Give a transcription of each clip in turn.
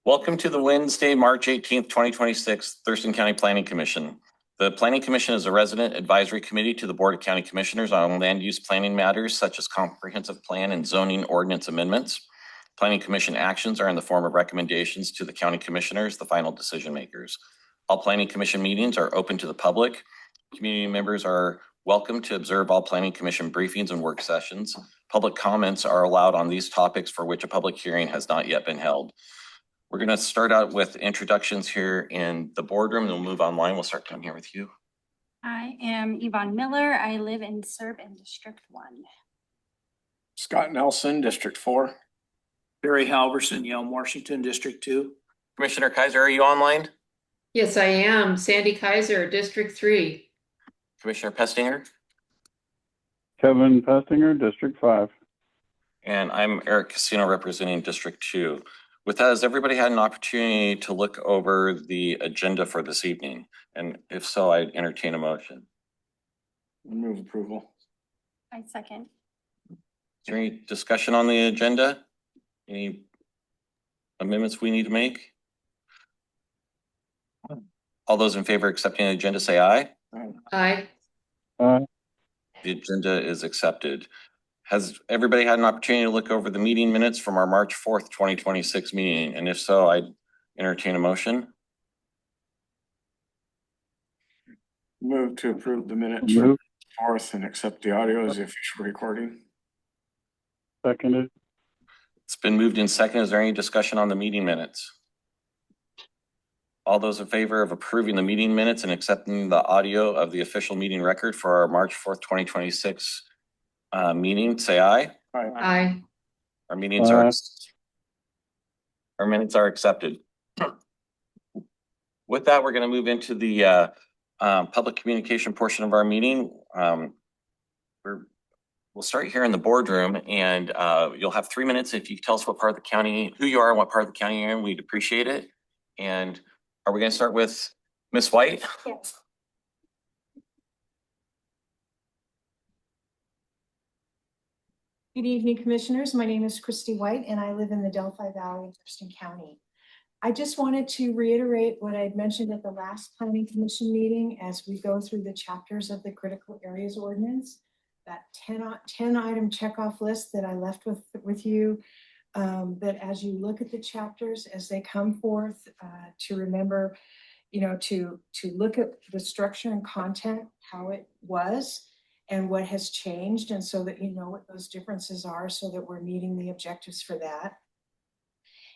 Welcome to the Wednesday, March 18th, 2026 Thurston County Planning Commission. The Planning Commission is a resident advisory committee to the Board of County Commissioners on land use planning matters such as comprehensive plan and zoning ordinance amendments. Planning Commission actions are in the form of recommendations to the county commissioners, the final decision makers. All Planning Commission meetings are open to the public. Community members are welcome to observe all Planning Commission briefings and work sessions. Public comments are allowed on these topics for which a public hearing has not yet been held. We're going to start out with introductions here in the boardroom, and we'll move online. We'll start down here with you. I am Yvonne Miller. I live and serve in District 1. Scott Nelson, District 4. Barry Halverson, Yelm, Washington, District 2. Commissioner Kaiser, are you online? Yes, I am. Sandy Kaiser, District 3. Commissioner Pestinger? Kevin Pestinger, District 5. And I'm Eric Casino representing District 2. With that, has everybody had an opportunity to look over the agenda for this evening? And if so, I'd entertain a motion. Move approval. I second. Is there any discussion on the agenda? Any amendments we need to make? All those in favor of accepting the agenda say aye. Aye. Aye. The agenda is accepted. Has everybody had an opportunity to look over the meeting minutes from our March 4th, 2026 meeting? And if so, I'd entertain a motion. Move to approve the minutes Move. for 4th and accept the audio as the official recording. Seconded. It's been moved in second. Is there any discussion on the meeting minutes? All those in favor of approving the meeting minutes and accepting the audio of the official meeting record for our March 4th, 2026 meeting, say aye. Aye. Aye. Our minutes are accepted. With that, we're going to move into the public communication portion of our meeting. We'll start here in the boardroom, and you'll have 3 minutes. If you tell us what part of the county, who you are and what part of the county you're in, we'd appreciate it. And are we going to start with Ms. White? Yes. Good evening, commissioners. My name is Christy White, and I live in the Delphi Valley in Thurston County. I just wanted to reiterate what I had mentioned at the last Planning Commission meeting as we go through the chapters of the Critical Areas Ordinance, that 10 item checkoff list that I left with you, that as you look at the chapters as they come forth, to remember, to look at the structure and content, how it was, and what has changed, and so that you know what those differences are so that we're meeting the objectives for that.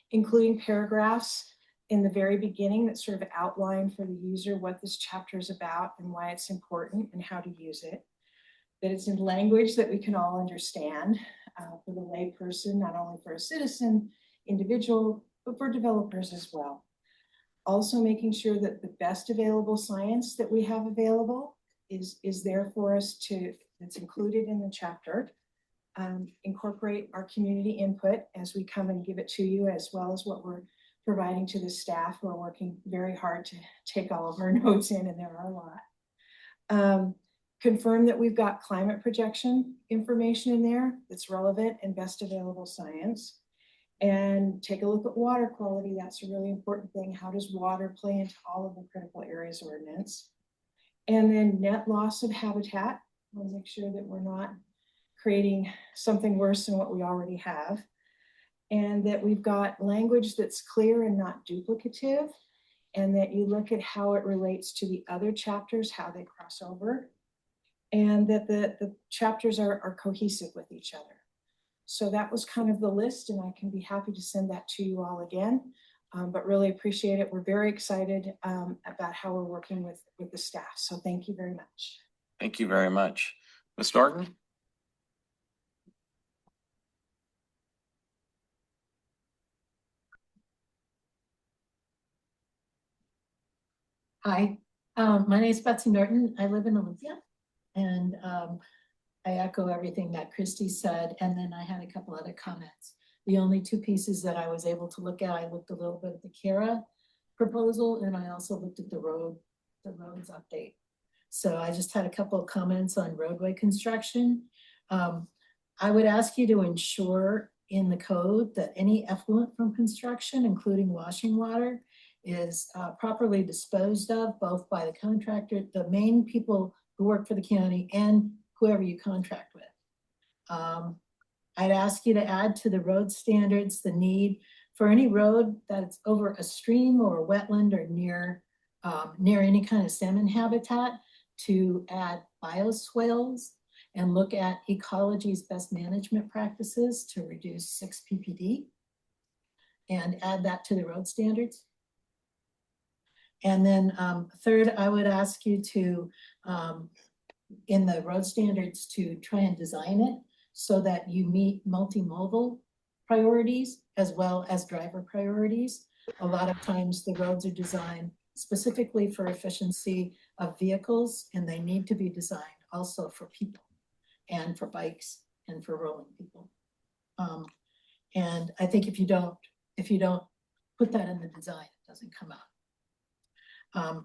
Including paragraphs in the very beginning that sort of outline for the user what this chapter is about and why it's important and how to use it. That it's in language that we can all understand for the lay person, not only for a citizen, individual, but for developers as well. Also making sure that the best available science that we have available is there for us it's included in the chapter. Incorporate our community input as we come and give it to you, as well as what we're providing to the staff who are working very hard to take all of our notes in, and there are a lot. Confirm that we've got climate projection information in there that's relevant and best available science. And take a look at water quality. That's a really important thing. How does water play into all of the Critical Areas Ordinance? And then net loss of habitat. We'll make sure that we're not creating something worse than what we already have. And that we've got language that's clear and not duplicative. And that you look at how it relates to the other chapters, how they cross over. And that the chapters are cohesive with each other. So that was kind of the list, and I can be happy to send that to you all again. But really appreciate it. We're very excited about how we're working with the staff. So thank you very much. Thank you very much. Ms. Norton? Hi, my name is Betsy Norton. I live in Olympia, and I echo everything that Christy said, and then I had a couple other comments. The only two pieces that I was able to look at, I looked a little bit at the CARA proposal, and I also looked at the roads update. So I just had a couple of comments on roadway construction. I would ask you to ensure in the code that any effluent from construction, including washing water, is properly disposed of, both by the contractor, the main people who work for the county, and whoever you contract with. I'd ask you to add to the road standards the need for any road that's over a stream or a wetland or near any kind of salmon habitat to add bioswales and look at ecology's best management practices to reduce 6 ppd and add that to the road standards. And then third, I would ask you to, in the road standards, to try and design it so that you meet multimodal priorities as well as driver priorities. A lot of times the roads are designed specifically for efficiency of vehicles, and they need to be designed also for people and for bikes and for rolling people. And I think if you don't put that in the design, it doesn't come out.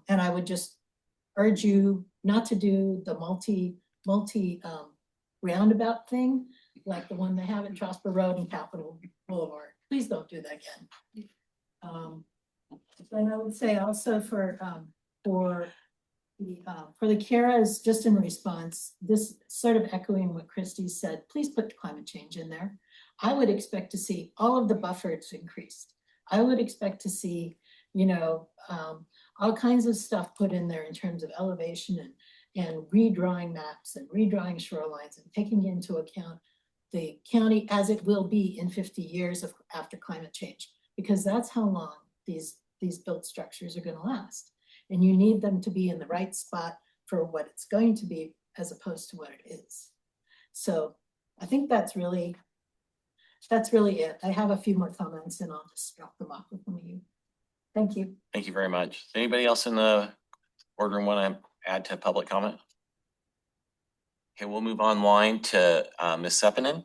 And I would just urge you not to do the multi roundabout thing, like the one they have in Trosper Road and Capitol Boulevard. Please don't do that again. And I would say also for the CARAs, just in response, this sort of echoing what Christy said, please put climate change in there. I would expect to see all of the buffers increased. I would expect to see, all kinds of stuff put in there in terms of elevation and redrawing maps and redrawing shorelines and taking into account the county as it will be in 50 years after climate change, because that's how long these built structures are going to last. And you need them to be in the right spot for what it's going to be as opposed to what it is. So I think that's really it. I have a few more comments and I'll just drop them off with one of you. Thank you. Thank you very much. Does anybody else in the boardroom want to add to public comment? Okay, we'll move online to Ms. Sepinen.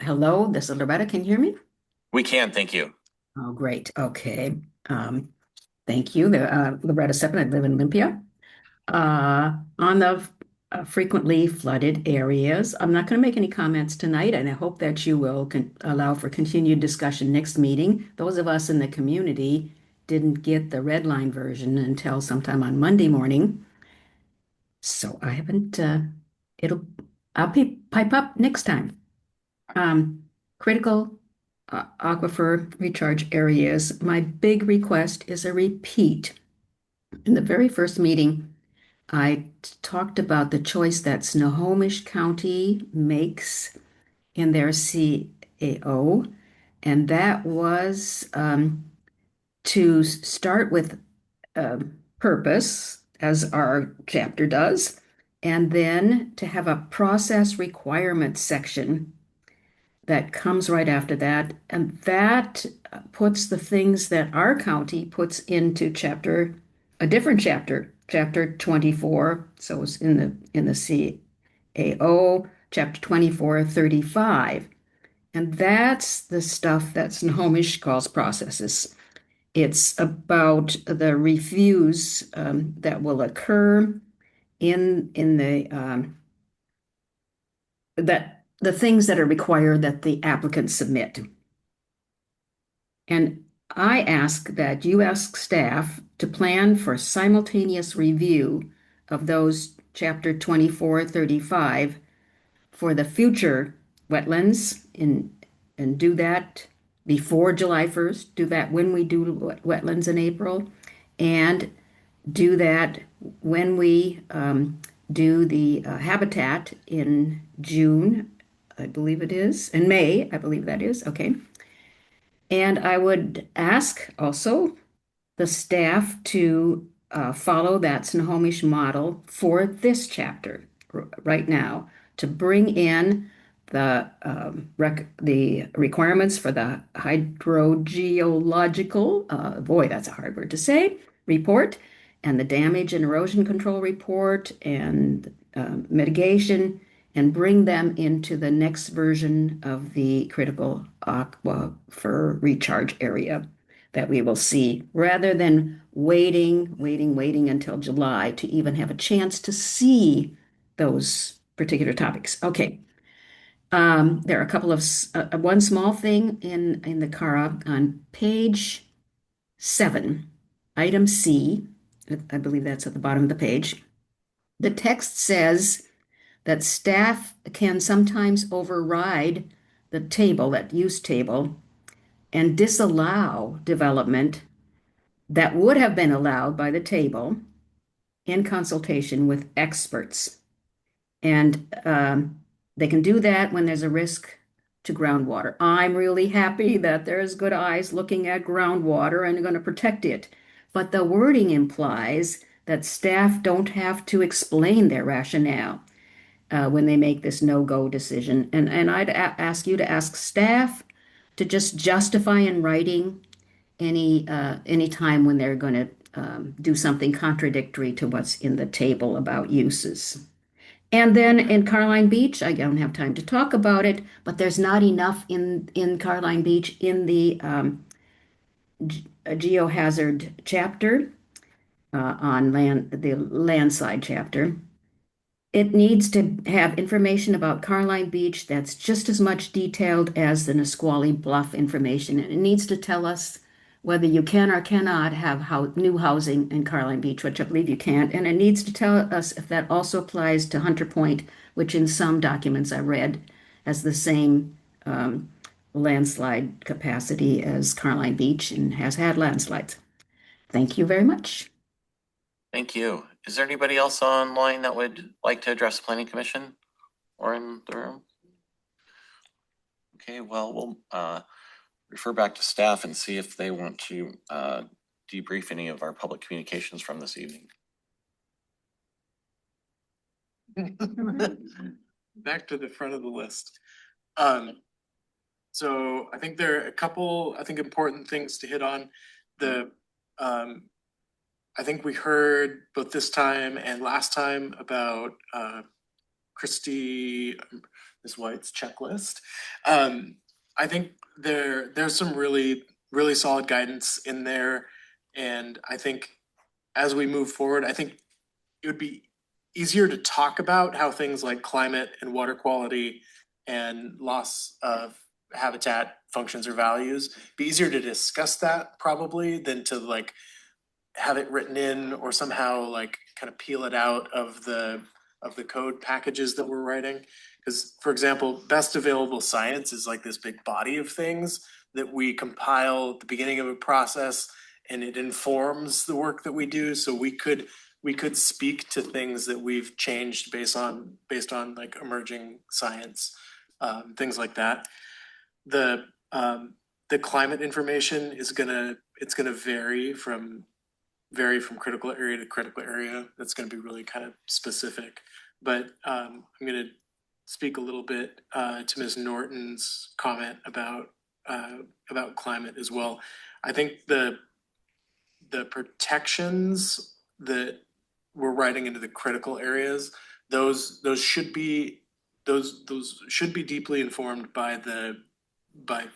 Hello, this is Loretta. Can you hear me? We can, thank you. Oh, great. Okay. Thank you. Loretta Seppen, I live in Olympia. On the frequently flooded areas, I'm not going to make any comments tonight, and I hope that you will allow for continued discussion next meeting. Those of us in the community didn't get the red line version until sometime on Monday morning. So I haven't, I'll pipe up next time. Critical Aquifer Recharge Areas. My big request is a repeat. In the very first meeting, I talked about the choice that Snohomish County makes in their CAO, and that was to start with purpose, as our chapter does, and then to have a process requirements section that comes right after that, and that puts the things that our county puts into a different chapter 24. So it's in the CAO, chapter 2435, and that's the stuff that Snohomish calls processes. It's about the reviews that will occur in the things that are required that the applicants submit. And I ask that you ask staff to plan for simultaneous review of those chapter 2435 for the future wetlands and do that before July 1st, do that when we do wetlands in April, and do that when we do the habitat in June, I believe it is, in May, I believe that is, okay. And I would ask also the staff to follow that Snohomish model for this chapter right now, to bring in the requirements for the hydrogeological, boy, that's a hard word to say, report, and the damage and erosion control report and mitigation, and bring them into the next version of the Critical Aquifer Recharge Area. that we will see, rather than waiting until July to even have a chance to see those particular topics. Okay. There are a couple of one small thing in the CARA on page 7, item C. I believe that's at the bottom of the page. The text says that staff can sometimes override the table, that use table, and disallow development that would have been allowed by the table in consultation with experts. And they can do that when there's a risk to groundwater. I'm really happy that there's good eyes looking at groundwater and going to protect it. But the wording implies that staff don't have to explain their rationale when they make this no-go decision. And I'd ask you to ask staff to just justify in writing any time when they're going to do something contradictory to what's in the table about uses. And then in Caroline Beach, I don't have time to talk about it, but there's not enough in Caroline Beach in the geohazard chapter on the landside chapter. It needs to have information about Caroline Beach that's just as much detailed as the Nisqually Bluff information. And it needs to tell us whether you can or cannot have new housing in Caroline Beach, which I believe you can't. And it needs to tell us if that also applies to Hunter Point, which in some documents I read has the same landslide capacity as Caroline Beach and has had landslides. Thank you very much. Thank you. Is there anybody else online that would like to address the planning commission or in the room? Okay, well, we'll refer back to staff and see if they want to debrief any of our public communications from this evening. Back to the front of the list. So I think there are a couple, important things to hit on. I think we heard both this time and last time about Christy, Ms. White's checklist. I think there's some really solid guidance in there. And I think as we move forward, I think it would be easier to talk about how things like climate and water quality and loss of habitat functions or values, be easier to discuss that probably than to like have it written in or somehow like kind of peel it out of the code packages that we're writing. Because for example, best available science is like this big body of things that we compile at the beginning of a process, and it informs the work that we do. So we could speak to things that we've changed based on like emerging science, things like that. The climate information is gonna vary from critical area to critical area. That's gonna be really kind of specific. But I'm gonna speak a little bit to Ms. Norton's comment about climate as well. I think the protections that we're writing into the critical areas, those should be deeply informed by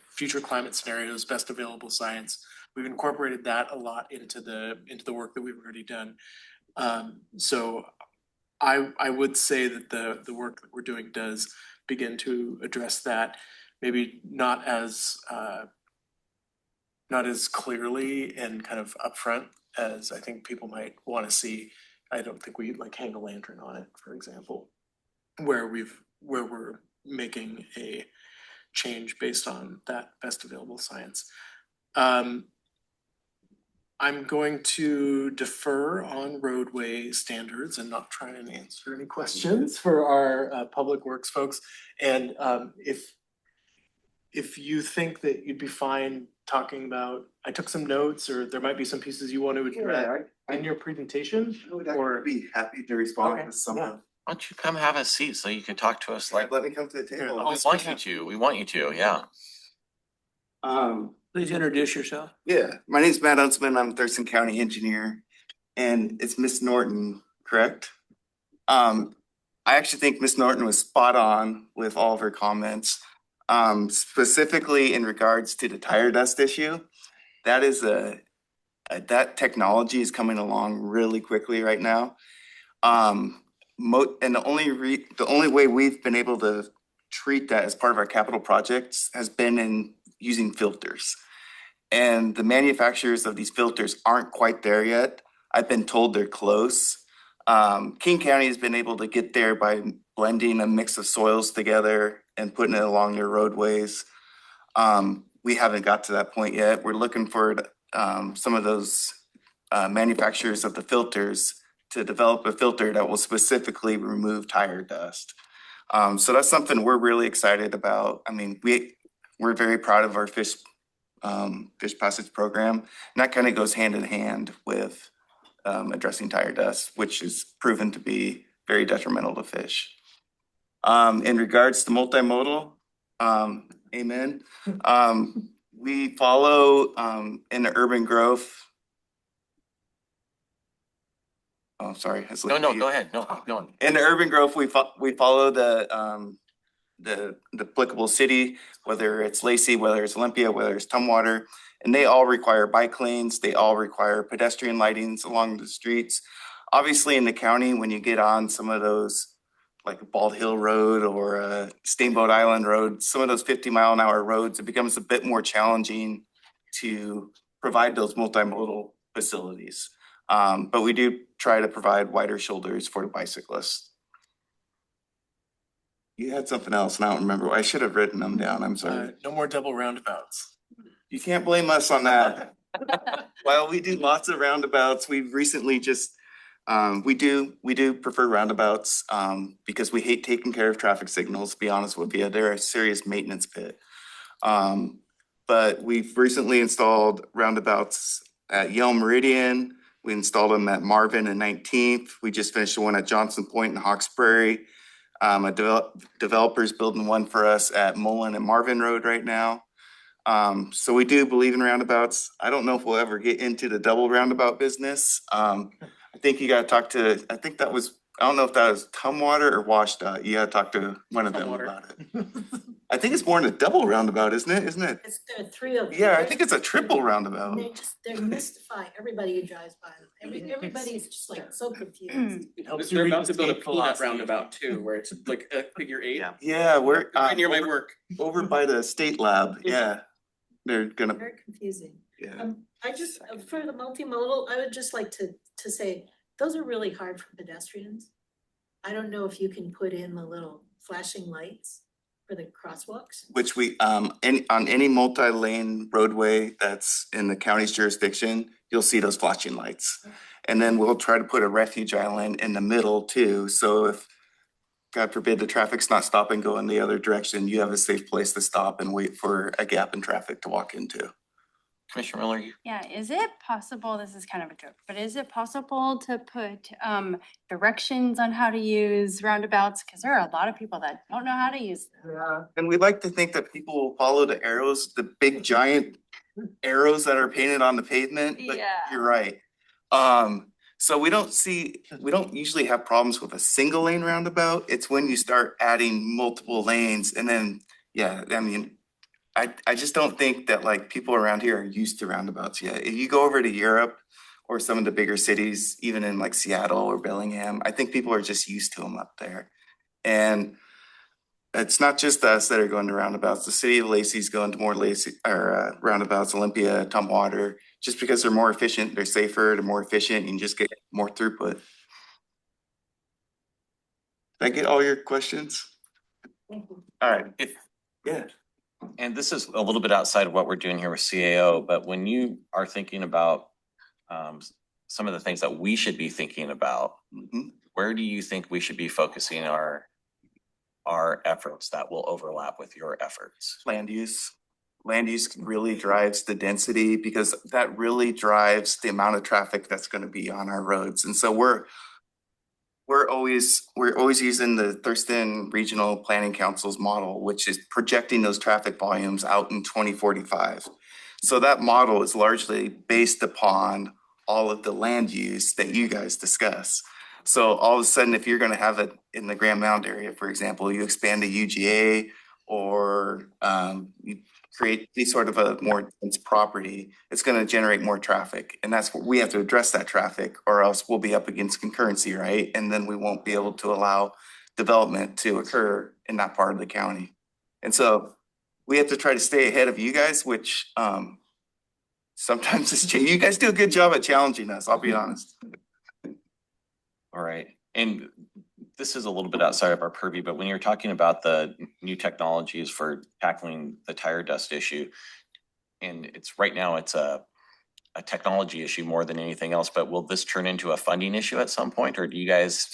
future climate scenarios, best available science. We've incorporated that a lot into the work that we've already done. So I would say that the work that we're doing does begin to address that, maybe not as clearly and kind of upfront as I think people might want to see. I don't think we like hang a lantern on it, for example, where we're making a change based on that best available science. I'm going to defer on roadway standards and not try and answer any questions for our public works folks. And if you think that you'd be fine talking about, I took some notes, or there might be some pieces you want to address in your presentation. I would be happy to respond to some. Why don't you come have a seat so you can talk to us like. Let me come to the table. We want you to, yeah. Please introduce yourself. Yeah, my name's Matt Huntsman. I'm a Thurston County engineer, and it's Miss Norton, correct? I actually think Miss Norton was spot on with all of her comments, specifically in regards to the tire dust issue. that is that technology is coming along really quickly right now. And the only way we've been able to treat that as part of our capital projects has been in using filters. And the manufacturers of these filters aren't quite there yet. I've been told they're close. King County has been able to get there by blending a mix of soils together and putting it along their roadways. We haven't got to that point yet. We're looking for some of those manufacturers of the filters to develop a filter that will specifically remove tire dust. So that's something we're really excited about. I mean, we're very proud of our fish passage program. And that kind of goes hand in hand with addressing tire dust, which is proven to be very detrimental to fish. In regards to multimodal, amen. We follow in the urban growth. Oh, sorry. No, go ahead. No, go on. In the urban growth, we follow the applicable city, whether it's Lacey, whether it's Olympia, whether it's Tumwater, and they all require bike lanes. They all require pedestrian lightings along the streets. Obviously, in the county, when you get on some of those, like Bald Hill Road or Steamboat Island Road, some of those 50-mile-an-hour roads, it becomes a bit more challenging to provide those multimodal facilities. But we do try to provide wider shoulders for the bicyclists. You had something else, and I don't remember. I should have written them down. I'm sorry. No more double roundabouts. You can't blame us on that. While we do lots of roundabouts, we've recently just, we do prefer roundabouts because we hate taking care of traffic signals, to be honest with you. They're a serious maintenance pit. But we've recently installed roundabouts at Yale Meridian. We installed them at Marvin and 19th. We just finished one at Johnson Point and Hawks Prairie. A developer's building one for us at Mullen and Marvin Road right now. So we do believe in roundabouts. I don't know if we'll ever get into the double roundabout business. I think you gotta talk to, I don't know if that was Tumwater or WashDOT. You gotta talk to one of them about it. I think it's more than a double roundabout, isn't it? It's, there are three of them. Yeah, I think it's a triple roundabout. They mystify everybody who drives by them. Everybody's just like so confused. They're about to build a peanut roundabout too, where it's like a figure eight. Yeah, we're Right near my work. over by the state lab. Yeah, they're gonna. Very confusing. Yeah. I just, for the multimodal, I would just like to say, those are really hard for pedestrians. I don't know if you can put in the little flashing lights for the crosswalks. Which we, on any multi-lane roadway that's in the county's jurisdiction, you'll see those flashing lights. And then we'll try to put a refuge island in the middle too. So if, God forbid, the traffic's not stopping, going the other direction, you have a safe place to stop and wait for a gap in traffic to walk into. Commissioner Miller, Yeah, is it possible, this is kind of a joke, but is it possible to put directions on how to use roundabouts? Because there are a lot of people that don't know how to use them. Yeah. And we like to think that people will follow the arrows, the big giant arrows that are painted on the pavement, but Yeah. you're right. So we don't usually have problems with a single lane roundabout. It's when you start adding multiple lanes and then, yeah, I mean, I just don't think that like people around here are used to roundabouts yet. If you go over to Europe or some of the bigger cities, even in like Seattle or Bellingham, I think people are just used to them up there. And it's not just us that are going to roundabouts. The city of Lacey's going to more roundabouts, Olympia, Tumwater, just because they're more efficient, they're safer, they're more efficient, and you just get more throughput. Did I get all your questions? Thank you. All right. Yeah. And this is a little bit outside of what we're doing here with CAO, but when you are thinking about some of the things that we should be thinking about, where do you think we should be focusing our efforts that will overlap with your efforts? Land use. Land use really drives the density because that really drives the amount of traffic that's going to be on our roads. And so we're always using the Thurston Regional Planning Council's model, which is projecting those traffic volumes out in 2045. So that model is largely based upon all of the land use that you guys discuss. So all of a sudden, if you're going to have it in the Grand Mound area, for example, you expand the UGA or you create any sort of a more dense property, it's gonna generate more traffic. And that's what we have to address, that traffic, or else we'll be up against concurrency, right? And then we won't be able to allow development to occur in that part of the county. And so we have to try to stay ahead of you guys, which sometimes it's, you guys do a good job at challenging us, I'll be honest. All right. And this is a little bit outside of our purview, but when you're talking about the new technologies for tackling the tire dust issue, and it's right now it's a technology issue more than anything else, but will this turn into a funding issue at some point, or do you guys?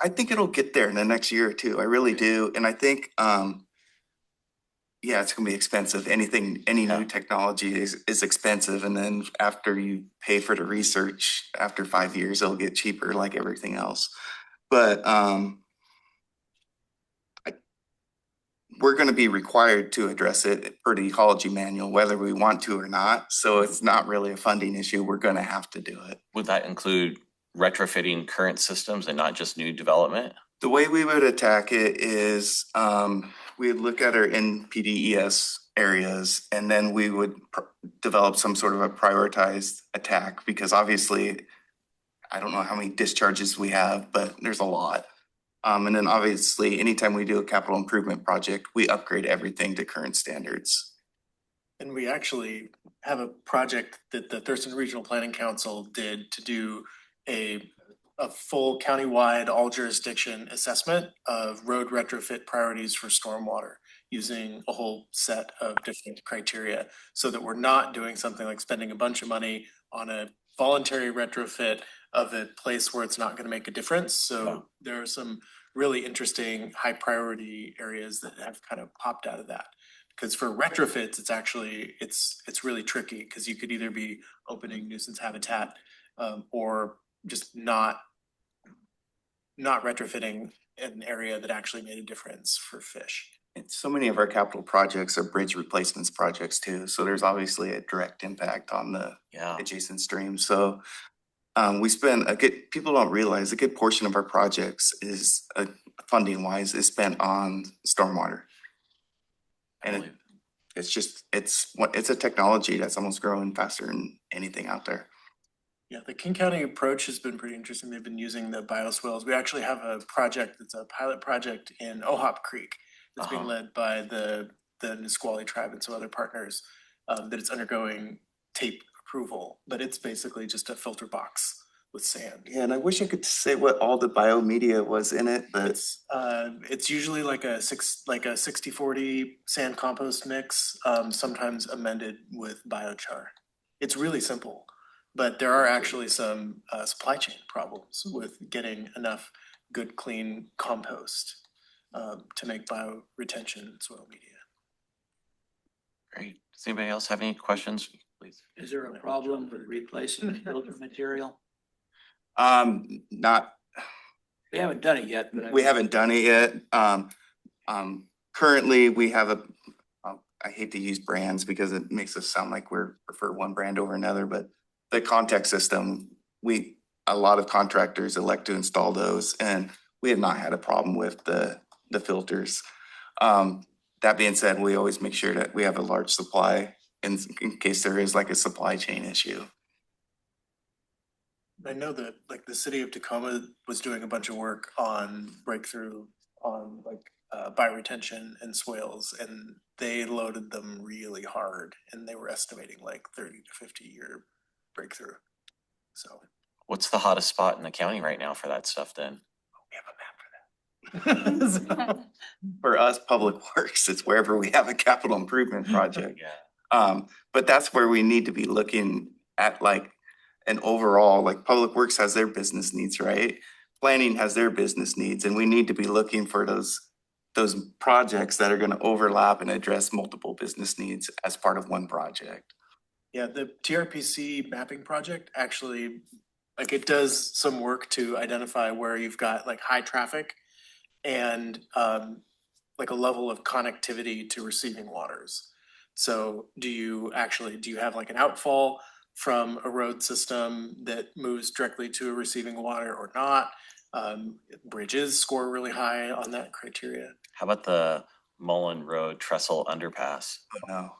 I think it'll get there in the next year or two. I really do. And I think yeah, it's gonna be expensive. Any new technology is expensive. And then after you pay for the research, after 5 years, it'll get cheaper like everything else. But we're gonna be required to address it per the ecology manual, whether we want to or not. So it's not really a funding issue. We're gonna have to do it. Would that include retrofitting current systems and not just new development? The way we would attack it is we would look at our NPDES areas, and then we would develop some sort of a prioritized attack, because obviously I don't know how many discharges we have, but there's a lot. And then obviously anytime we do a capital improvement project, we upgrade everything to current standards. And we actually have a project that the Thurston Regional Planning Council did to do a full countywide all jurisdiction assessment of road retrofit priorities for stormwater, using a whole set of different criteria, so that we're not doing something like spending a bunch of money on a voluntary retrofit of a place where it's not going to make a difference. So there are some really interesting high priority areas that have kind of popped out of that. Because for retrofits, it's actually, it's really tricky, because you could either be opening nuisance habitat or just not retrofitting an area that actually made a difference for fish. And so many of our capital projects are bridge replacements projects too. So there's obviously a direct impact on the adjacent streams. So we spend people don't realize a good portion of our projects is funding wise is spent on stormwater. And it's a technology that's almost growing faster than anything out there. Yeah, the King County approach has been pretty interesting. They've been using the bioswales. We actually have a project that's a pilot project in Ohop Creek that's being led by the Nisqually tribe and some other partners that it's undergoing tape approval, but it's basically just a filter box with sand. Yeah, and I wish I could say what all the biomedia was in it, but it's usually like a 60-40 sand compost mix, sometimes amended with biochar. It's really simple. But there are actually some supply chain problems with getting enough good, clean compost to make bioretention soil media. Great. Does anybody else have any questions, please? Is there a problem with replacing the filter material? Not. We haven't done it yet, but We haven't done it yet. Currently, we have I hate to use brands because it makes us sound like we're prefer one brand over another, but the contact system, a lot of contractors elect to install those, and we have not had a problem with the filters. That being said, we always make sure that we have a large supply in case there is like a supply chain issue. I know that like the city of Tacoma was doing a bunch of work on breakthrough on like bioretention and swales, and they loaded them really hard, and they were estimating like 30 to 50 year breakthrough. So What's the hottest spot in the county right now for that stuff then? we have a map for that. For us, Public Works, it's wherever we have a capital improvement project. But that's where we need to be looking at like an overall, like Public Works has their business needs, right? Planning has their business needs, and we need to be looking for those projects that are gonna overlap and address multiple business needs as part of one project. Yeah, the TRPC mapping project actually, like it does some work to identify where you've got like high traffic and like a level of connectivity to receiving waters. So do you have like an outfall from a road system that moves directly to a receiving water or not? Bridges score really high on that criteria. How about the Mullen Road Trestle Underpass? No.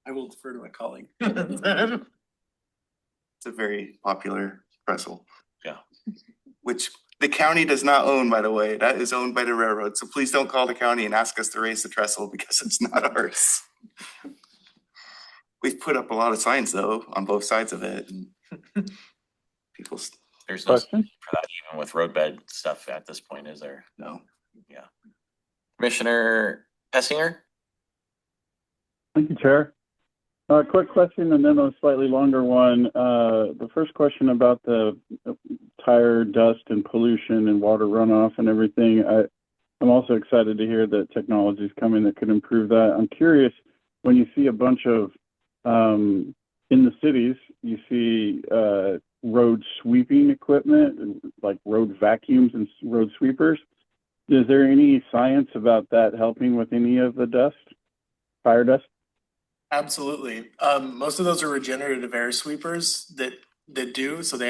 I will defer to my colleague. It's a very popular trestle. Yeah. Which the county does not own, by the way. That is owned by the railroad. So please don't call the county and ask us to raise the trestle because it's not ours. We've put up a lot of signs though, on both sides of it. And people, There's no Question? for that even with roadbed stuff at this point, is there? no. Yeah. Commissioner Pessinger? Thank you, Chair. Quick question and then a slightly longer one. The first question about the tire dust and pollution and water runoff and everything. I'm also excited to hear that technology is coming that could improve that. I'm curious, when you see a bunch of, in the cities, you see road sweeping equipment, like road vacuums and road sweepers. Is there any science about that helping with any of the dust, fire dust? Absolutely. Most of those are regenerative air sweepers that do, so they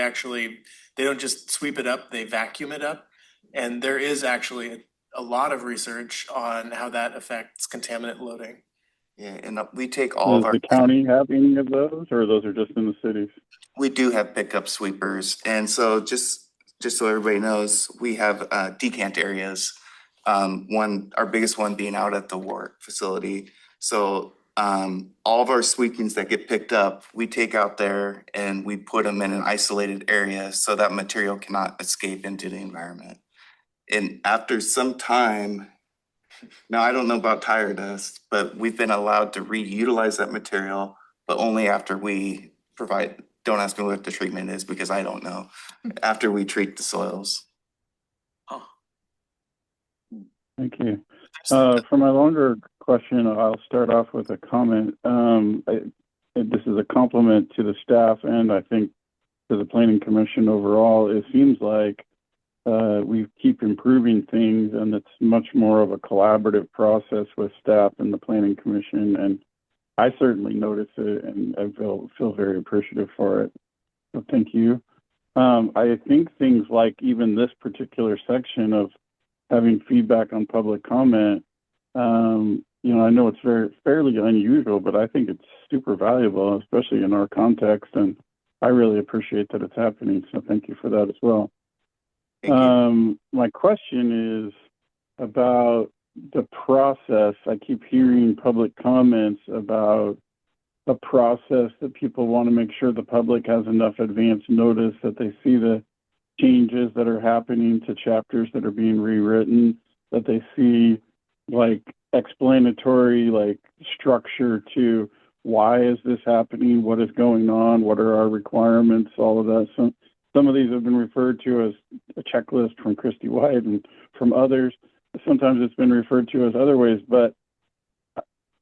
don't just sweep it up, they vacuum it up. And there is actually a lot of research on how that affects contaminant loading. Yeah, and we take all of Does our. the county have any of those, or those are just in the cities? We do have pickup sweepers, and so just so everybody knows, we have decant areas. Our biggest one being out at the Warwick facility. So all of our sweepings that get picked up, we take out there and we put them in an isolated area so that material cannot escape into the environment. And after some time, now I don't know about tire dust, but we've been allowed to reutilize that material, but only after we provide. Don't ask me what the treatment is because I don't know. After we treat the soils. Oh. Thank you. For my longer question, I'll start off with a comment. This is a compliment to the staff and I think to the Planning Commission overall. It seems like we keep improving things and it's much more of a collaborative process with staff and the Planning Commission. And I certainly notice it and I feel very appreciative for it. So thank you. I think things like even this particular section of having feedback on public comment, I know it's fairly unusual, but I think it's super valuable, especially in our context. And I really appreciate that it's happening. So thank you for that as well. My question is about the process. I keep hearing public comments about a process that people want to make sure the public has enough advance notice that they see the changes that are happening to chapters that are being rewritten, that they see like explanatory like structure to why is this happening, what is going on, what are our requirements, all of that. So some of these have been referred to as a checklist from Christy White and from others. Sometimes it's been referred to as other ways, but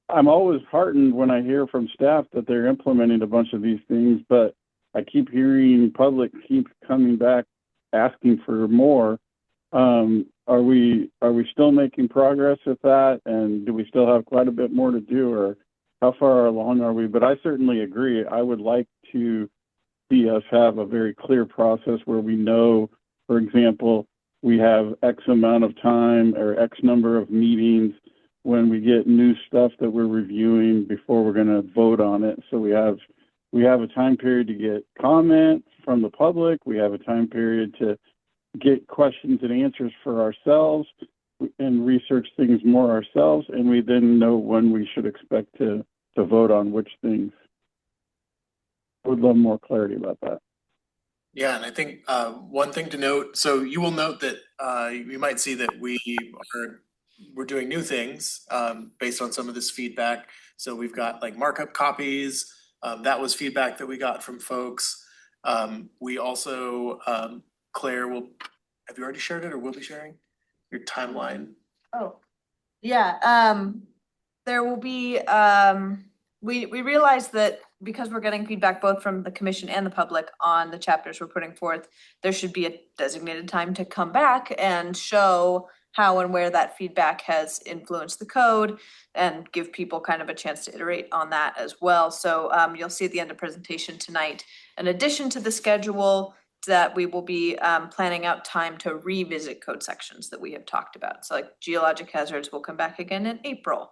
I'm always heartened when I hear from staff that they're implementing a bunch of these things, but I keep hearing public keep coming back asking for more. Are we still making progress with that? And do we still have quite a bit more to do, or how far along are we? But I certainly agree. I would like to see us have a very clear process where we know, for example, we have X amount of time or X number of meetings when we get new stuff that we're reviewing before we're going to vote on it. So we have a time period to get comment from the public. We have a time period to get questions and answers for ourselves and research things more ourselves. And we then know when we should expect to vote on which things. I would love more clarity about that. Yeah, and I think one thing to note, so you will note that you might see that we're doing new things based on some of this feedback. So we've got like markup copies. That was feedback that we got from folks. We also, Claire have you already shared it or will be sharing your timeline? Oh, yeah, there will be, we realized that because we're getting feedback both from the commission and the public on the chapters we're putting forth, there should be a designated time to come back and show how and where that feedback has influenced the code and give people kind of a chance to iterate on that as well. So you'll see at the end of presentation tonight, in addition to the schedule that we will be planning out time to revisit code sections that we have talked about. So like geologic hazards will come back again in April.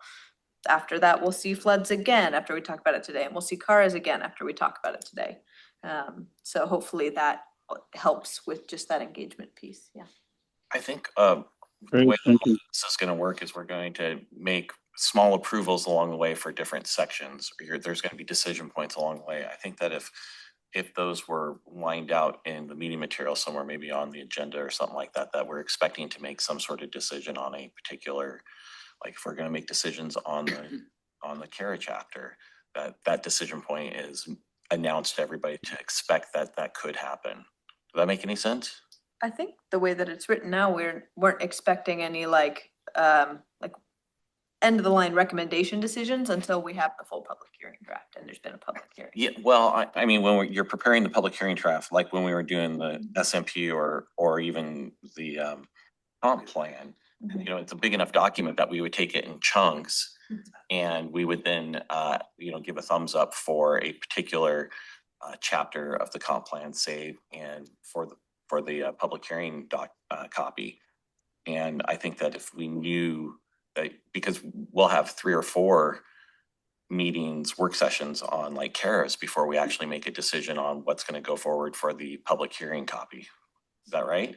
After that, we'll see floods again after we talk about it today, and we'll see CARAs again after we talk about it today. So hopefully that helps with just that engagement piece. Yeah. I think the Great, way thank you. this is gonna work is we're going to make small approvals along the way for different sections. There's gonna be decision points along the way. I think that if those were lined out in the meeting material somewhere, maybe on the agenda or something like that, that we're expecting to make some sort of decision on a particular, like if we're gonna make decisions on the CARA chapter, that decision point is announced to everybody to expect that could happen. Does that make any sense? I think the way that it's written now, weren't expecting any like end of the line recommendation decisions until we have the full public hearing draft and there's been a public hearing. Yeah, well, I mean, when you're preparing the public hearing draft, like when we were doing the SMP or even the comp plan, you know, it's a big enough document that we would take it in chunks and we would then, you know, give a thumbs up for a particular chapter of the comp plan, say, and for the public hearing copy. And I think that if we knew that, because we'll have 3 or 4 meetings, work sessions on like CARAs before we actually make a decision on what's going to go forward for the public hearing copy. Is that right?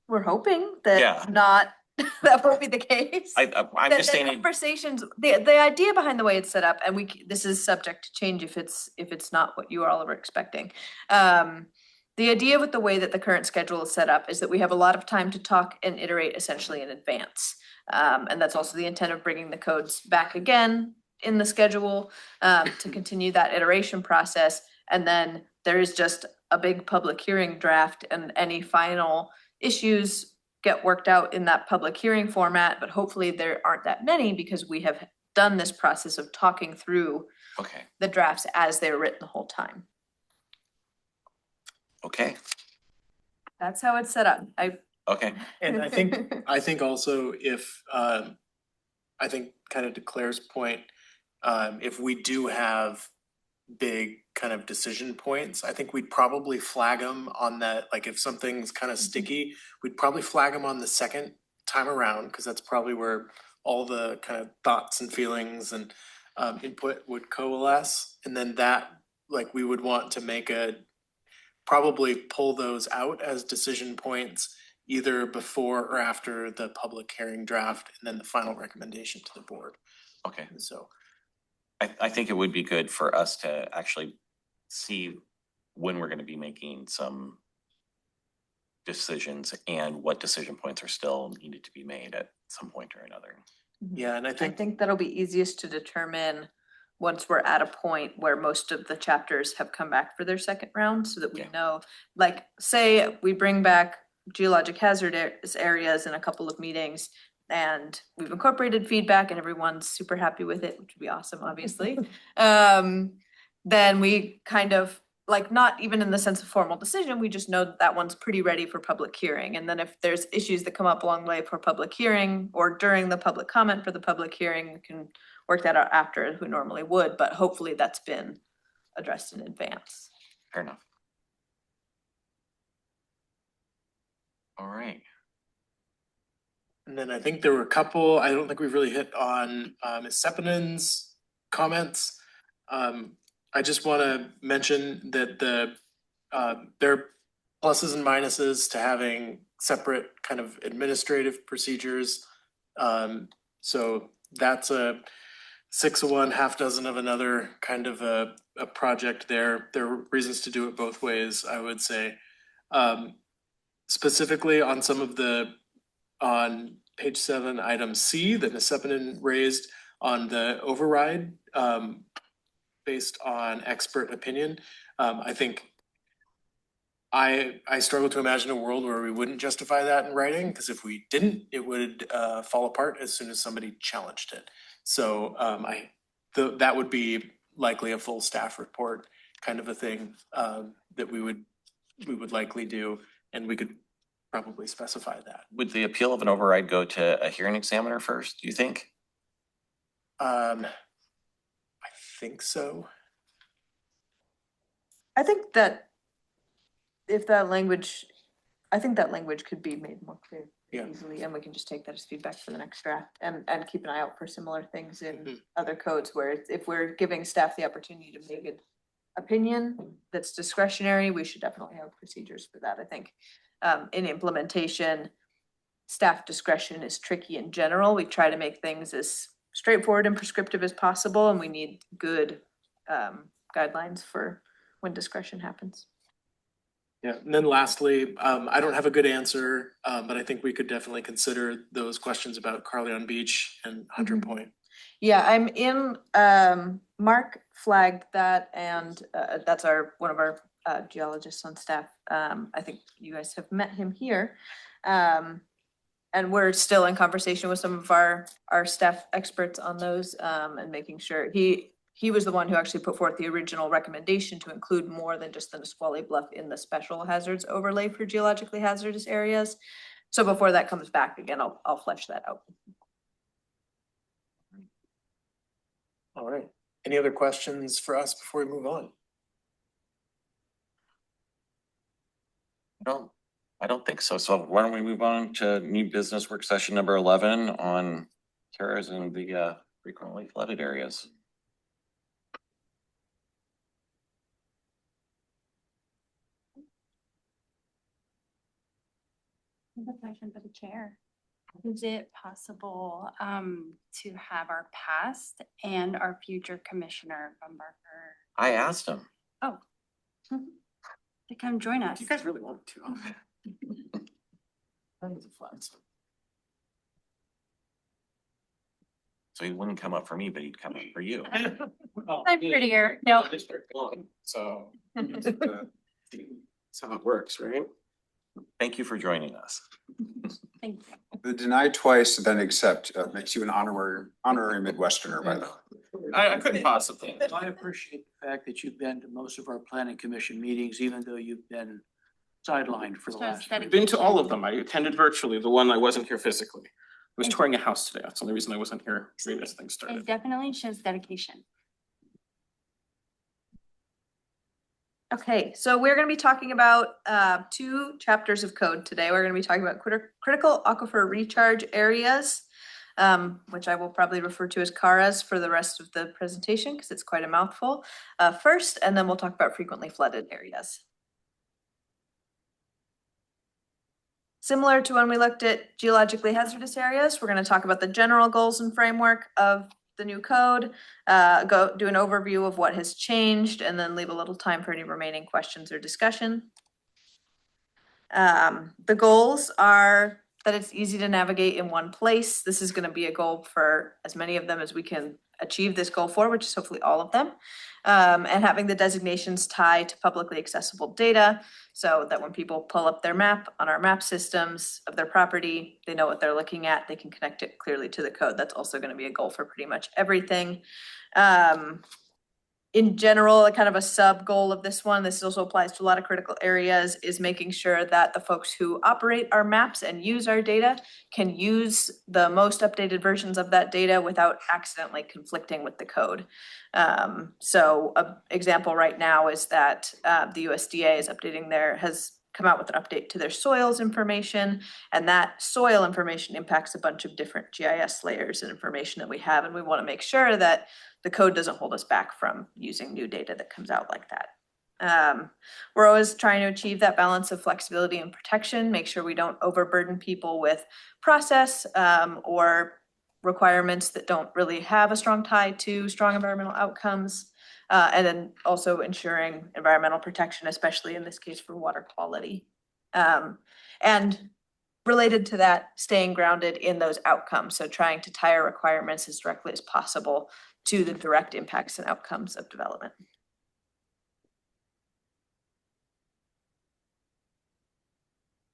We're hoping that Yeah. not, that won't be the case. I'm just The saying. conversations, the idea behind the way it's set up, and this is subject to change if it's not what you all are expecting. The idea with the way that the current schedule is set up is that we have a lot of time to talk and iterate essentially in advance. And that's also the intent of bringing the codes back again in the schedule to continue that iteration process. And then there is just a big public hearing draft, and any final issues get worked out in that public hearing format. But hopefully there aren't that many because we have done this process of talking through the drafts as they were written the whole time. Okay. That's how it's set up. Okay. And I think also if, I think kind of to Claire's point, if we do have big kind of decision points, I think we'd probably flag them on that, like if something's kind of sticky, we'd probably flag them on the second time around, because that's probably where all the kind of thoughts and feelings and input would coalesce. And then that, like, we would want to probably pull those out as decision points either before or after the public hearing draft and then the final recommendation to the board. Okay. So I think it would be good for us to actually see when we're going to be making some decisions and what decision points are still needed to be made at some point or another. yeah, and I I think think that'll be easiest to determine once we're at a point where most of the chapters have come back for their second round, so that we know, like, say we bring back geologic hazard areas in a couple of meetings and we've incorporated feedback and everyone's super happy with it, which would be awesome, obviously. Then we kind of, like, not even in the sense of formal decision, we just know that one's pretty ready for public hearing. And then if there's issues that come up along the way for public hearing or during the public comment for the public hearing, we can work that out after as we normally would, but hopefully that's been addressed in advance. Fair enough. All right. And then I think there were a couple, I don't think we've really hit on Ms. Seppinen's comments. I just want to mention that there are pluses and minuses to having separate kind of administrative procedures. So that's a 6 of one, half dozen of another kind of a project there. There are reasons to do it both ways, I would say. Specifically on some of on page 7, item C that Ms. Seppinen raised on the override based on expert opinion. I think I struggle to imagine a world where we wouldn't justify that in writing, because if we didn't, it would fall apart as soon as somebody challenged it. So that would be likely a full staff report kind of a thing that we would likely do, and we could probably specify that. Would the appeal of an override go to a hearing examiner first, do you think? I think so. I think that if that language, I think that language could be made more clear Yeah. easily, and we can just take that as feedback for the next draft and keep an eye out for similar things in Mhm. other codes where if we're giving staff the opportunity to make an opinion that's discretionary, we should definitely have procedures for that, I think. In implementation, staff discretion is tricky in general. We try to make things as straightforward and prescriptive as possible, and we need good guidelines for when discretion happens. Yeah, and then lastly, I don't have a good answer, but I think we could definitely consider those questions about Carleon Beach and Hunter Mhm. Point. Yeah, I'm in, Mark flagged that, and that's one of our geologists on staff. I think you guys have met him here. And we're still in conversation with some of our staff experts on those, and making sure, he was the one who actually put forth the original recommendation to include more than just the Nisqually Bluff in the special hazards overlay for geologically hazardous areas. So before that comes back again, I'll flesh that out. All right. Any other questions for us before we move on? I don't think so. So why don't we move on to new business work session number 11 on CARAs in the frequently flooded areas. I have a question for the chair. Is it possible to have our past and our future commissioner from Barker I asked him. to come join us? You guys really want to? So he wouldn't come up for me, but he'd come up for you. I'm prettier. No. So. That's how it works, right? Thank you for joining us. Thank you. The deny twice, then accept makes you an honorary Midwesterner, by the way. I couldn't possibly. I appreciate the fact that you've been to most of our planning commission meetings, even though you've been sidelined for the So last. instead of- Been to all of them. I attended virtually, the one I wasn't here physically. I was touring a house today. That's the only reason I wasn't here during this thing It started. definitely shows dedication. Okay, so we're gonna be talking about two chapters of code today. We're gonna be talking about critical aquifer recharge areas, which I will probably refer to as CARAs for the rest of the presentation because it's quite a mouthful first, and then we'll talk about frequently flooded areas. Similar to when we looked at geologically hazardous areas, we're gonna talk about the general goals and framework of the new code, go do an overview of what has changed, and then leave a little time for any remaining questions or discussion. The goals are that it's easy to navigate in one place. This is gonna be a goal for as many of them as we can achieve this goal for, which is hopefully all of them. And having the designations tie to publicly accessible data so that when people pull up their map on our map systems of their property, they know what they're looking at, they can connect it clearly to the code. That's also gonna be a goal for pretty much everything. In general, kind of a sub goal of this one, this also applies to a lot of critical areas, is making sure that the folks who operate our maps and use our data can use the most updated versions of that data without accidentally conflicting with the code. So an example right now is that the USDA is has come out with an update to their soils information, and that soil information impacts a bunch of different GIS layers and information that we have, and we want to make sure that the code doesn't hold us back from using new data that comes out like that. We're always trying to achieve that balance of flexibility and protection, make sure we don't overburden people with process or requirements that don't really have a strong tie to strong environmental outcomes. And then also ensuring environmental protection, especially in this case for water quality. And related to that, staying grounded in those outcomes. So trying to tie our requirements as directly as possible to the direct impacts and outcomes of development.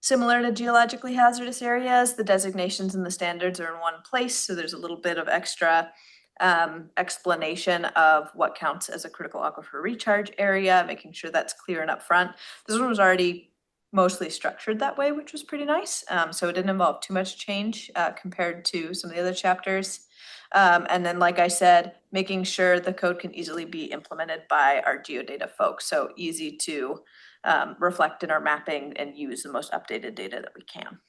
Similar to geologically hazardous areas, the designations and the standards are in one place, so there's a little bit of extra explanation of what counts as a critical aquifer recharge area, making sure that's clear and upfront. This one was already mostly structured that way, which was pretty nice. So it didn't involve too much change compared to some of the other chapters. And then, like I said, making sure the code can easily be implemented by our geodata folks. So easy to reflect in our mapping and use the most updated data that we can.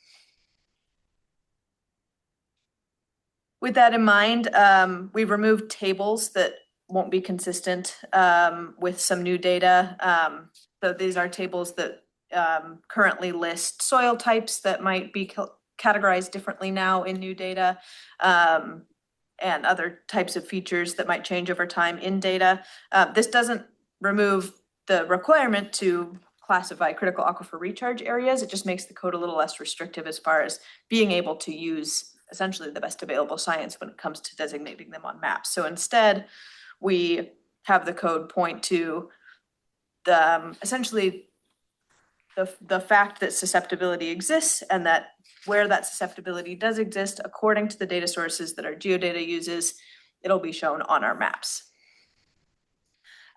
With that in mind, we've removed tables that won't be consistent with some new data. So these are tables that currently list soil types that might be categorized differently now in new data, and other types of features that might change over time in data. This doesn't remove the requirement to classify critical aquifer recharge areas. It just makes the code a little less restrictive as far as being able to use essentially the best available science when it comes to designating them on maps. So instead, we have the code point to the essentially the fact that susceptibility exists, and that where that susceptibility does exist, according to the data sources that our geodata uses, it'll be shown on our maps.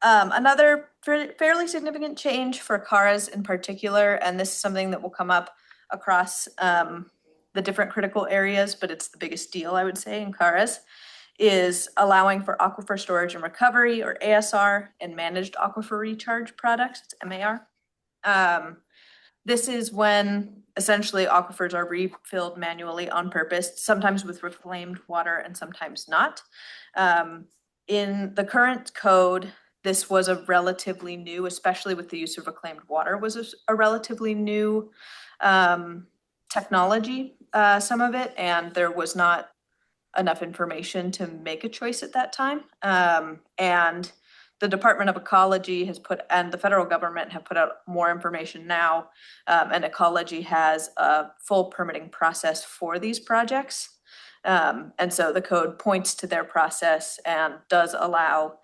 Another fairly significant change for CARAs in particular, and this is something that will come up across the different critical areas, but it's the biggest deal, I would say, in CARAs, is allowing for aquifer storage and recovery, or ASR, and managed aquifer recharge products, it's MAR. This is when essentially aquifers are refilled manually on purpose, sometimes with reclaimed water and sometimes not. In the current code, this was a relatively new, especially with the use of reclaimed water, was a relatively new technology, some of it, and there was not enough information to make a choice at that time. And the Department of Ecology has put, and the federal government have put out more information now, and Ecology has a full permitting process for these projects. And so the code points to their process and does allow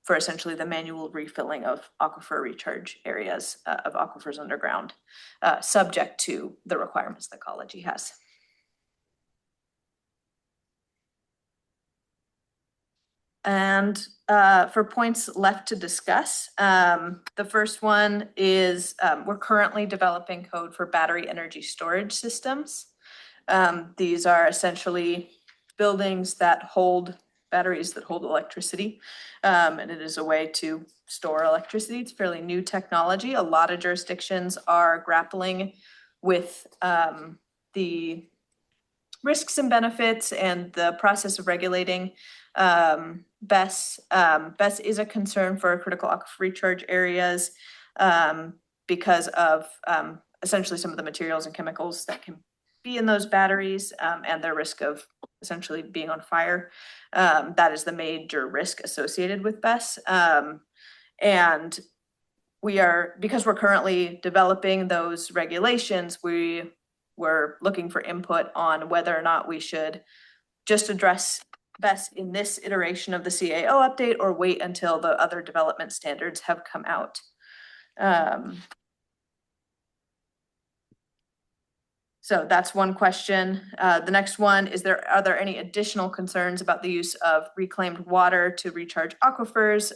for essentially the manual refilling of aquifer recharge areas, of aquifers underground, subject to the requirements that Ecology has. And for points left to discuss, the first one is we're currently developing code for battery energy storage systems. These are essentially buildings that hold batteries that hold electricity, and it is a way to store electricity. It's fairly new technology. A lot of jurisdictions are grappling with the risks and benefits and the process of regulating BESS. BESS is a concern for critical aquifer recharge areas because of essentially some of the materials and chemicals that can be in those batteries, and their risk of essentially being on fire. That is the major risk associated with BESS. And we are, because we're currently developing those regulations, we're looking for input on whether or not we should just address BESS in this iteration of the CAO update, or wait until the other development standards have come out. So that's one question. The next one is, are there any additional concerns about the use of reclaimed water to recharge aquifers,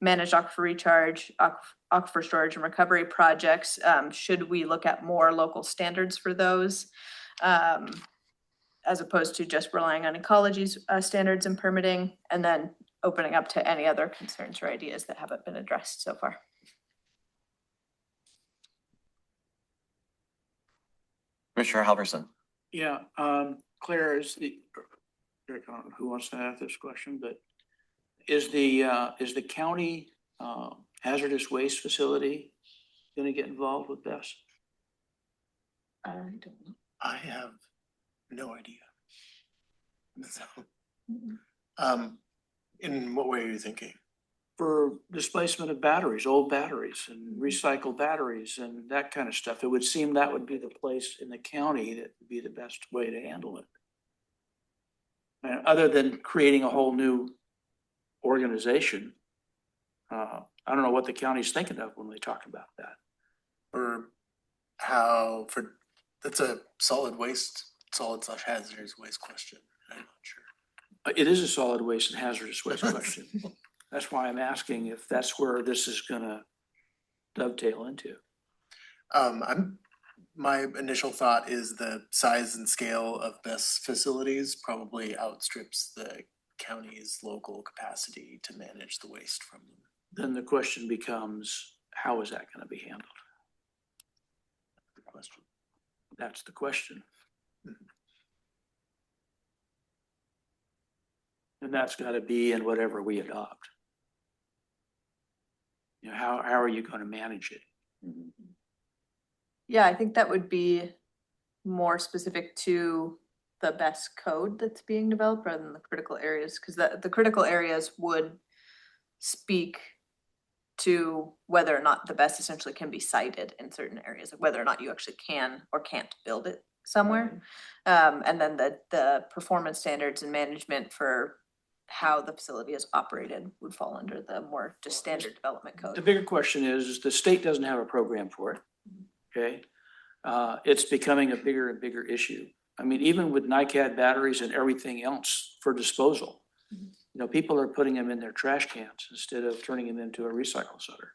managed aquifer recharge, aquifer storage and recovery projects? Should we look at more local standards for those, as opposed to just relying on ecology's standards and permitting, and then opening up to any other concerns or ideas that haven't been addressed so far? Commissioner Halverson. Yeah, Claire, is the, I don't know who wants to have this question, but is the county hazardous waste facility gonna get involved with BESS? I don't know. I have no idea. So, in what way are you thinking? For displacement of batteries, old batteries and recycled batteries and that kind of stuff. It would seem that would be the place in the county that would be the best way to handle it. And other than creating a whole new organization, I don't know what the county's thinking of when they talk about that. Or how, that's a solid / hazardous waste question. I'm not sure. It is a solid waste and hazardous waste question. That's why I'm asking if that's where this is gonna dovetail into. My initial thought is the size and scale of best facilities probably outstrips the county's local capacity to manage the waste from them. Then the question becomes, how is that gonna be handled? Good question. That's the question. And that's gotta be in whatever we adopt. You know, how are you gonna manage it? Yeah, I think that would be more specific to the best code that's being developed rather than the critical areas, because the critical areas would speak to whether or not the best essentially can be cited in certain areas, like whether or not you actually can or can't build it somewhere. And then the performance standards and management for how the facility is operated would fall under the more just standard development The code. bigger question is the state doesn't have a program for it, okay? It's becoming a bigger and bigger issue. I mean, even with NiCad batteries and everything else for disposal, you know, people are putting them in their trash cans instead of turning them into a recycle center.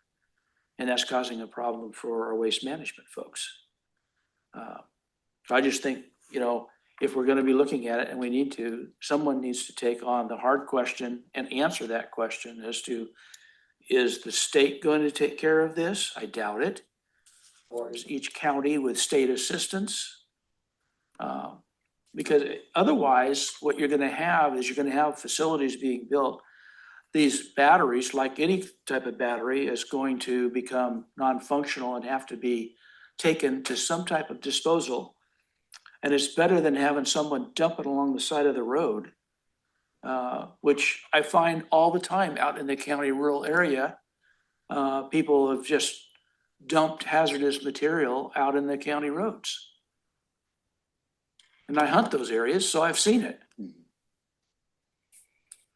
And that's causing a problem for our waste management folks. So I just think, you know, if we're gonna be looking at it, and we need to, someone needs to take on the hard question and answer that question as to, is the state going to take care of this? I doubt it. Or is each county with state assistance? Because otherwise, what you're gonna have is you're gonna have facilities being built. These batteries, like any type of battery, is going to become non-functional and have to be taken to some type of disposal. And it's better than having someone dump it along the side of the road, which I find all the time out in the county rural area. People have just dumped hazardous material out in the county roads. And I hunt those areas, so I've seen it.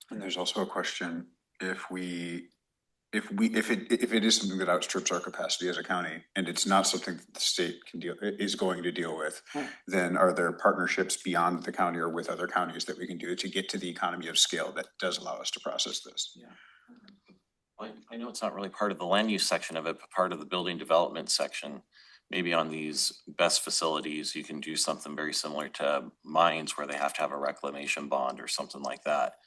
And there's also a question, if it is something that outstrips our capacity as a county, and it's not something that the state is going to deal with, then are there partnerships beyond the county or with other counties that we can do to get to the economy of scale that does allow us to process this? I know it's not really part of the land use section of it, but part of the building development section. Maybe on these best facilities, you can do something very similar to mines where they have to have a reclamation bond or something like that.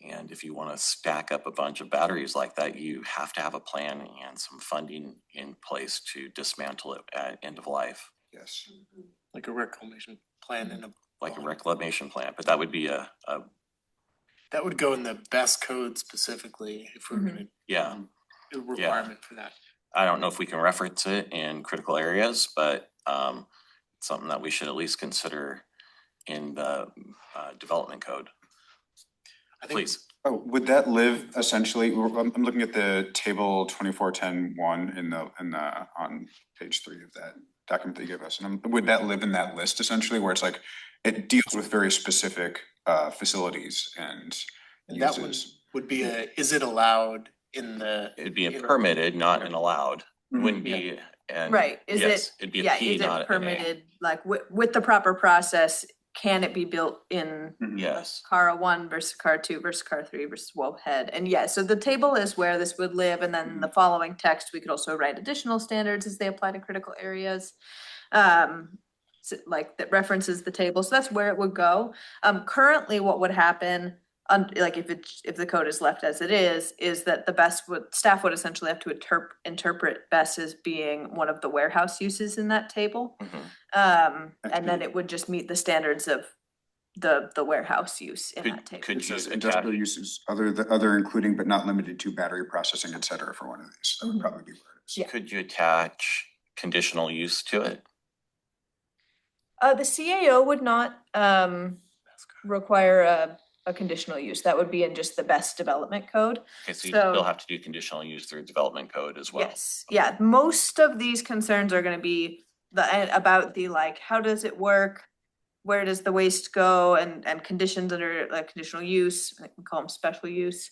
And if you want to stack up a bunch of batteries like that, you have to have a plan and some funding in place to dismantle it at end of life. Yes. Like a reclamation plan and like a reclamation plan, but that would be that would go in the best code specifically if we're gonna a requirement for that. I don't know if we can reference it in critical areas, but it's something that we should at least consider in the development code. Please. Oh, would that live essentially, I'm looking at the table 2410-1 on page 3 of that document that you gave us. And would that live in that list essentially, where it's like, it deals with very specific facilities and That one would be is it allowed in the? It'd be a permitted, not an allowed. Wouldn't be. And right, yes, it'd be a P, is not it an A. permitted, like with the proper process, can it be built in Yes. CARA 1 versus CARA 2 versus CARA 3 versus Wellhead? And yeah, so the table is where this would live, and then the following text, we could also write additional standards as they apply to critical areas. Like that references the table, so that's where it would go. Currently what would happen, like if the code is left as it is that staff would essentially have to interpret BESS as being one of the warehouse uses in that table. And then it would just meet the standards of the warehouse use in that table. It says industrial uses, other including but not limited to battery processing, et cetera, for one of these. That would probably be where it is. Yeah. Could you attach conditional use to it? The CAO would not require a conditional use. That would be in just the BESS development code. Okay, so you still have to do conditional use through development code as well. Yes, yeah, most of these concerns are gonna be about the like, how does it work? Where does the waste go, and conditions under like conditional use, I think we call them special use,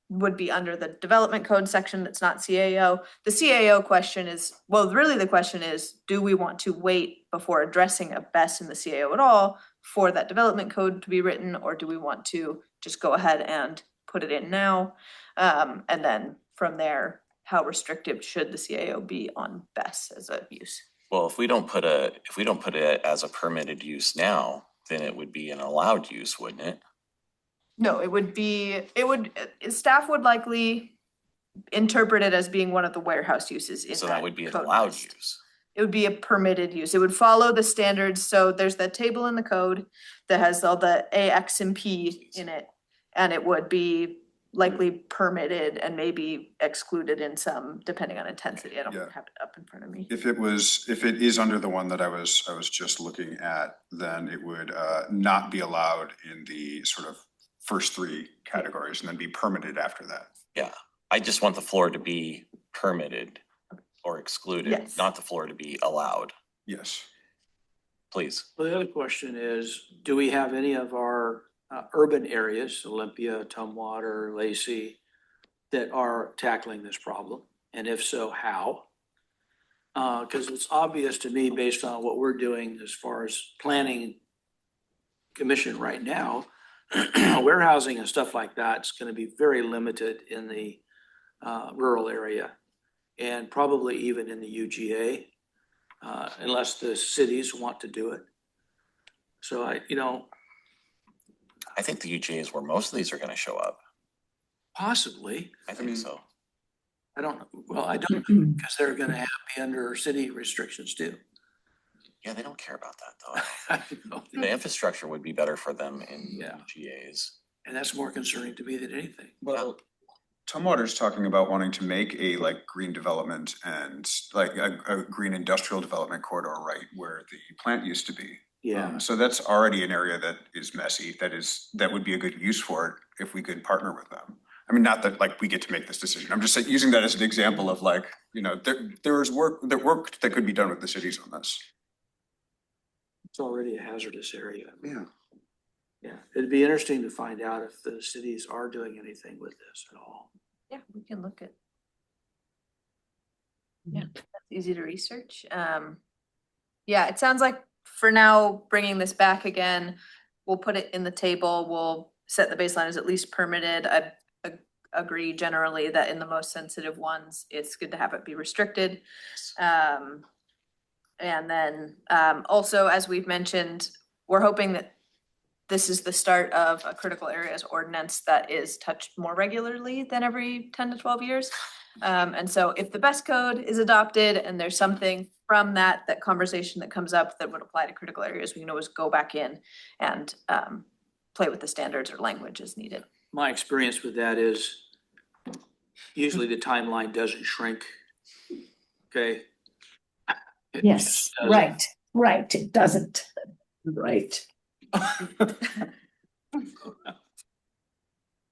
would be under the development code section that's not CAO. The CAO question is, well, really the question is, do we want to wait before addressing a BESS in the CAO at all for that development code to be written, or do we want to just go ahead and put it in now? And then from there, how restrictive should the CAO be on BES as a use? Well, if we don't put it as a permitted use now, then it would be an allowed use, wouldn't it? No, staff would likely interpret it as being one of the warehouse uses in So that would be an code allowed list. use. It would be a permitted use. It would follow the standards. So there's that table in the code that has all the A, X, and P in it. And it would be likely permitted and maybe excluded in some, depending on intensity. I don't Yeah. have it up in front of me. If it is under the one that I was just looking at, then it would not be allowed in the sort of first three categories and then be permitted after that. Yeah, I just want the floor to be permitted or excluded, Yes. not the floor to be allowed, Yes. please. Well, the other question is, do we have any of our urban areas, Olympia, Tumwater, Lacey, that are tackling this problem? And if so, how? Because it's obvious to me, based on what we're doing as far as planning commission right now, warehousing and stuff like that is going to be very limited in the rural area and probably even in the UGA, unless the cities want to do it. So I think the UGA is where most of these are gonna show up. possibly, I think so. I don't know, because they're gonna have to be under city restrictions too. Yeah, they don't care about that though. I know. The infrastructure would be better for them in Yeah. UGAs. And that's more concerning to me than anything. Well, Tumwater's talking about wanting to make a like green development and like a green industrial development corridor right where the plant used to be. Yeah, So that's already an area that is messy, that would be a good use for it if we could partner with them. I mean, not that like we get to make this decision. I'm just saying, using that as an example of like, there's work that could be done with the cities on this. it's already a hazardous area. Yeah. Yeah, it'd be interesting to find out if the cities are doing anything with this at all. Yeah, we can look at. Yeah, that's easy to research. Yeah, it sounds like for now, bringing this back again, we'll put it in the table. We'll set the baseline as at least permitted. I agree generally that in the most sensitive ones, it's good to have it be restricted. And then also, as we've mentioned, we're hoping that this is the start of a critical areas ordinance that is touched more regularly than every 10 to 12 years. And so if the best code is adopted and there's something from that conversation that comes up that would apply to critical areas, we can always go back in and play with the standards or language as needed. My experience with that is usually the timeline doesn't shrink. Okay. It Yes, just doesn't. right, it doesn't, right.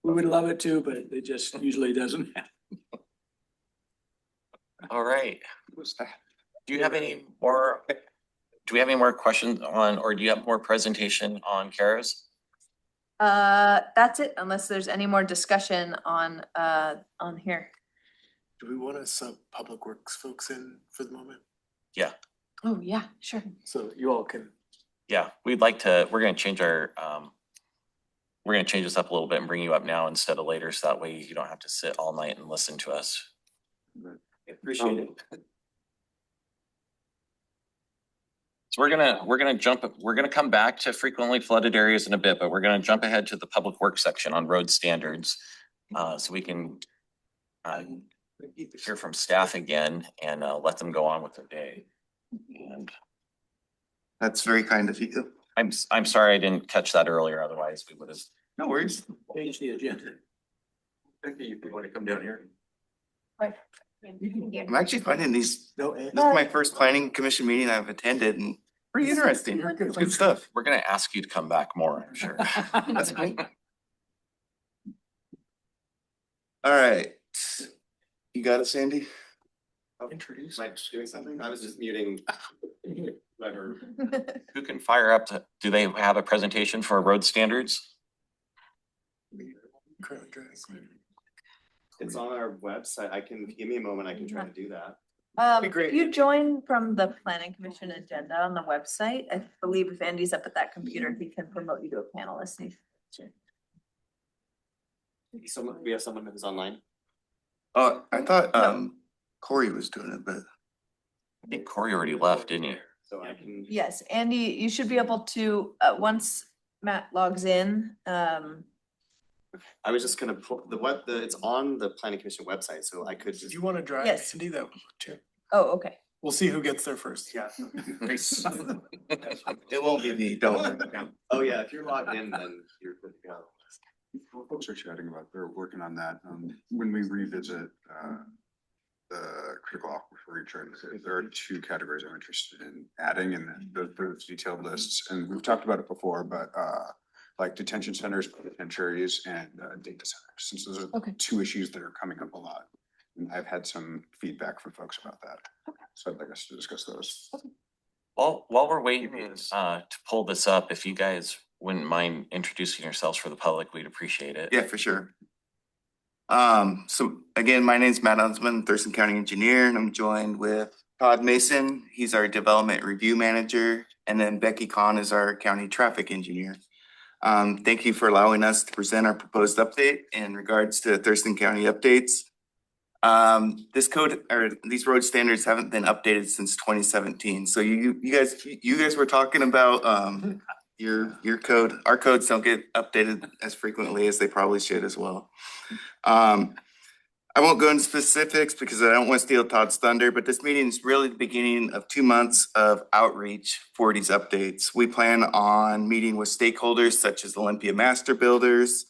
We would love it to, but it just usually doesn't happen. All right. Do we have any more questions on, or do you have more presentation on CARAs? That's it, unless there's any more discussion on here. Do we want to sub public works folks in for the moment? Yeah, Oh, yeah, sure. So you all can. yeah, we're gonna change this up a little bit and bring you up now instead of later, so that way you don't have to sit all night and listen to us. Appreciate it. So we're gonna come back to frequently flooded areas in a bit, but we're gonna jump ahead to the public works section on road standards. So we can hear from staff again and let them go on with their day. And That's very kind of you. I'm sorry I didn't catch that earlier, otherwise we would have. No worries. Change the agenda. Thank you. You want to come down here? I'm actually finding this No. is my first planning commission meeting I've attended and pretty interesting. It's good stuff. We're gonna ask you to come back more, I'm sure. That's great. All right. You got it, Sandy? Introduce. Am I doing something? I was just muting. Whatever. Who can fire up do they have a presentation for road standards? It's on our website. If you give me a moment, I can try to do that. If you join from the planning commission agenda on the website, I believe if Andy's up at that computer, he can promote you to a panelist. We have someone who's online. Oh, I thought Corey was doing it, but I think Corey already left, didn't you? So I can. Yes, Andy, you should be able to, once Matt logs in, I was just gonna pull it's on the planning commission website, so I could If just. you wanna drive Yes. Andy, that would too. oh, okay. We'll see who gets there first. Yeah. it won't be me, don't. Oh, yeah, if you're logged in, then you're good to go. Well, folks are chatting about, they're working on that. When we revisit, the critical aquifer recharge, there are two categories I'm interested in adding, and those detailed lists, and we've talked about it before, but, like detention centers, penitentiaries, and data centers, since those are Okay. two issues that are coming up a lot. And I've had some feedback from folks about that. So I'd like us to discuss those. While we're waiting to pull this up, if you guys wouldn't mind introducing yourselves for the public, we'd appreciate it. Yeah, for sure. So again, my name's Matt Huntsman, Thurston County Engineer, and I'm joined with Todd Mason. He's our Development Review Manager, and then Becky Kahn is our County Traffic Engineer. Thank you for allowing us to present our proposed update in regards to Thurston County updates. This code or these road standards haven't been updated since 2017. So you guys were talking about your code. Our codes don't get updated as frequently as they probably should as well. I won't go into specifics because I don't want to steal Todd's thunder, but this meeting is really the beginning of 2 months of outreach for these updates. We plan on meeting with stakeholders such as Olympia Master Builders,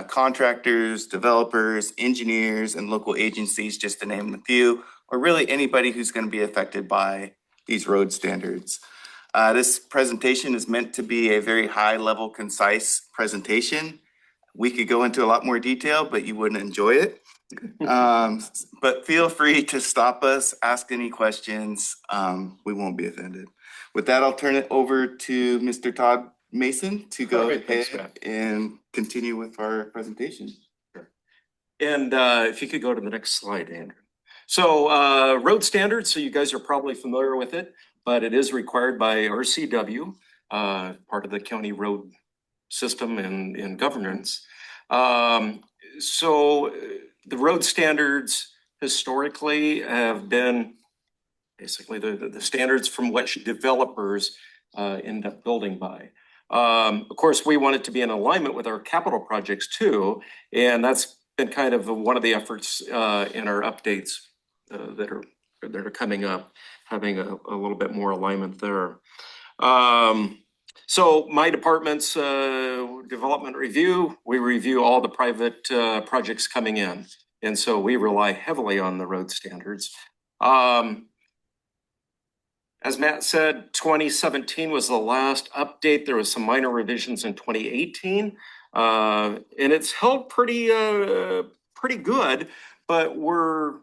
contractors, developers, engineers, and local agencies, just to name a few, or really anybody who's going to be affected by these road standards. This presentation is meant to be a very high-level, concise presentation. We could go into a lot more detail, but you wouldn't enjoy it. But feel free to stop us, ask any questions. We won't be offended. With that, I'll turn it over to Mr. Todd Mason to go ahead and continue with our presentation. And if you could go to the next slide, Andrew. So road standards, so you guys are probably familiar with it, but it is required by RCW, part of the county road system and governance. So the road standards historically have been basically the standards from which developers end up building by. Of course, we want it to be in alignment with our capital projects too, and that's been kind of one of the efforts in our updates that are coming up, having a little bit more alignment there. So my department's development review, we review all the private projects coming in. And so we rely heavily on the road standards. As Matt said, 2017 was the last update. There was some minor revisions in 2018. And it's held pretty good, but we're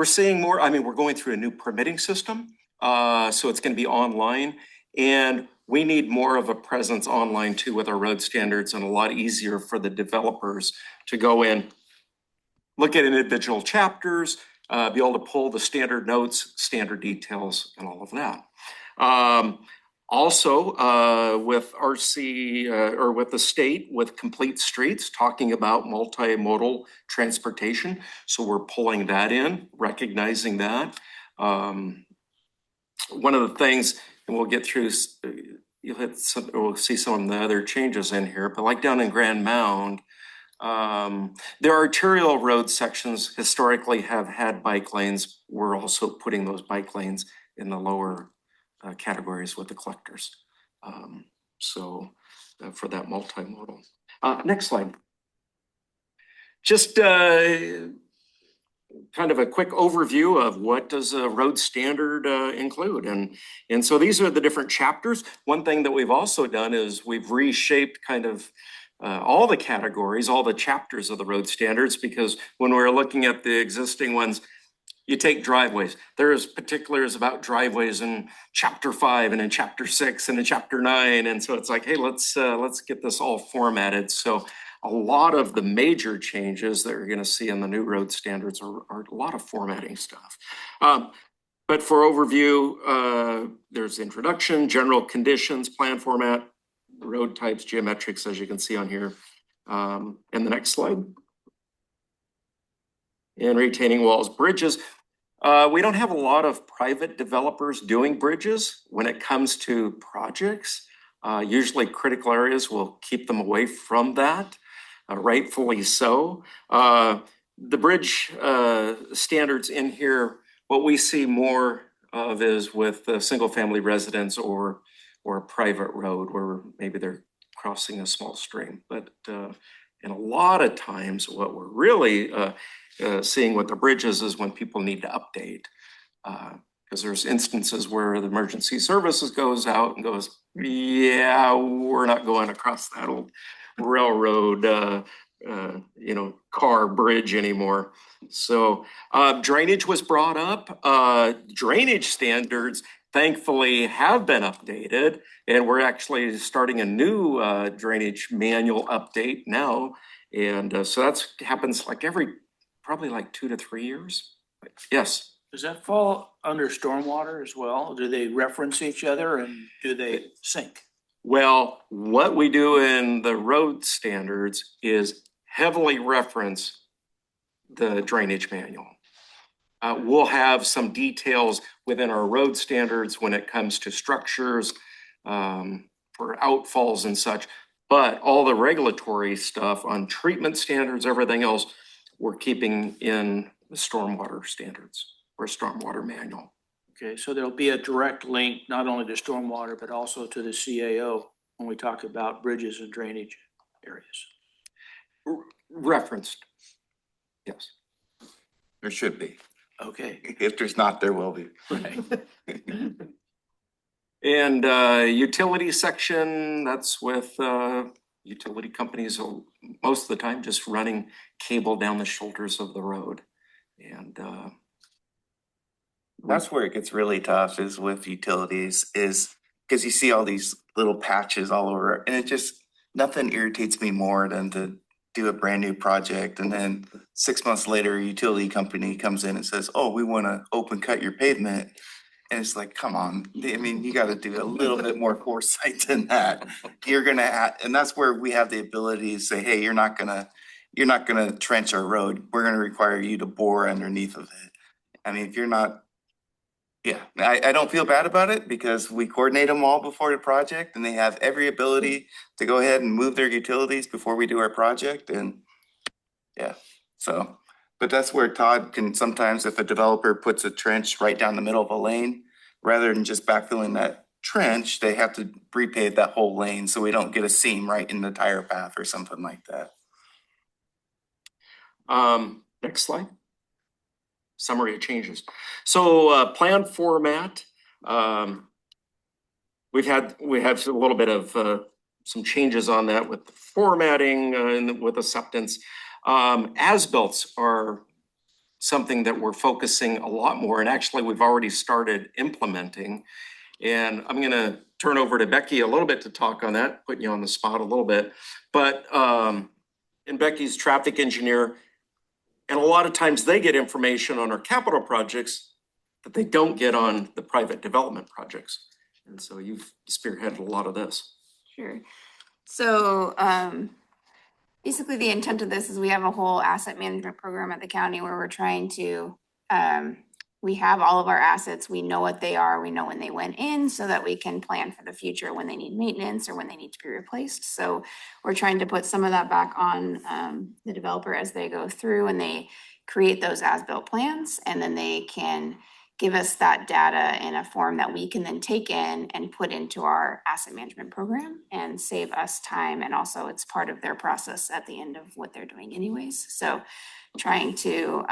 seeing more. I mean, we're going through a new permitting system. So it's going to be online, and we need more of a presence online too with our road standards, and a lot easier for the developers to go in, look at individual chapters, be able to pull the standard notes, standard details, and all of that. Also, with RC or with the state, with Complete Streets, talking about multimodal transportation. So we're pulling that in, recognizing that. One of the things, and we'll get through, we'll see some of the other changes in here, but like down in Grand Mound, their arterial road sections historically have had bike lanes. We're also putting those bike lanes in the lower categories with the collectors. So for that multimodal. Next slide. Just kind of a quick overview of what does a road standard include. And so these are the different chapters. One thing that we've also done is we've reshaped kind of all the categories, all the chapters of the road standards, because when we're looking at the existing ones, you take driveways. There's particulars about driveways in chapter 5 and in chapter 6 and in chapter 9. And so it's like, hey, let's get this all formatted. So a lot of the major changes that you're going to see in the new road standards are a lot of formatting stuff. But for overview, there's introduction, general conditions, plan format, road types, geometrics, as you can see on here. And the next slide. and retaining walls, bridges. We don't have a lot of private developers doing bridges when it comes to projects. Usually critical areas will keep them away from that, rightfully so. The bridge standards in here, what we see more of is with single family residents or a private road where maybe they're crossing a small stream. But and a lot of times what we're really seeing with the bridges is when people need to update. Because there's instances where the emergency services goes out and goes, yeah, we're not going across that old railroad, car bridge anymore. So drainage was brought up. Drainage standards thankfully have been updated, and we're actually starting a new drainage manual update now. And so that's happens like probably like 2 to 3 years. Yes. Does that fall under stormwater as well? Do they reference each other and do they sync? Well, what we do in the road standards is heavily reference the drainage manual. We'll have some details within our road standards when it comes to structures, for outfalls and such, but all the regulatory stuff on treatment standards, everything else, we're keeping in the stormwater standards or stormwater manual. Okay, so there'll be a direct link not only to stormwater, but also to the CAO when we talk about bridges and drainage areas. Referenced, yes. There should be. Okay. If there's not, there will be. Right. And utility section, that's with utility companies most of the time just running cable down the shoulders of the road. And that's where it gets really tough is with utilities is because you see all these little patches all over and it just, nothing irritates me more than to do a brand new project. And then 6 months later, a utility company comes in and says, oh, we want to open cut your pavement. And it's like, come on, I mean, you got to do a little bit more foresight than that. You're going to, and that's where we have the ability to say, hey, you're not going to trench our road. We're going to require you to bore underneath of it. I mean, if you're not, yeah, I don't feel bad about it because we coordinate them all before the project and they have every ability to go ahead and move their utilities before we do our project. And yeah, so. But that's where Todd can sometimes, if a developer puts a trench right down the middle of a lane, rather than just backfilling that trench, they have to repave that whole lane so we don't get a seam right in the tire path or something like that. Next slide. Summary of changes. So plan format. We have a little bit of some changes on that with the formatting and with acceptance. As-built are something that we're focusing a lot more, and actually we've already started implementing. And I'm going to turn over to Becky a little bit to talk on that, putting you on the spot a little bit. But and Becky's traffic engineer, and a lot of times they get information on our capital projects that they don't get on the private development projects. And so you've spearheaded a lot of this. Sure. So basically the intent of this is we have a whole asset management program at the county where we're trying to, we have all of our assets, we know what they are, we know when they went in so that we can plan for the future when they need maintenance or when they need to be replaced. So we're trying to put some of that back on the developer as they go through and they create those as-built plans, and then they can give us that data in a form that we can then take in and put into our asset management program and save us time. And also it's part of their process at the end of what they're doing anyways. So trying to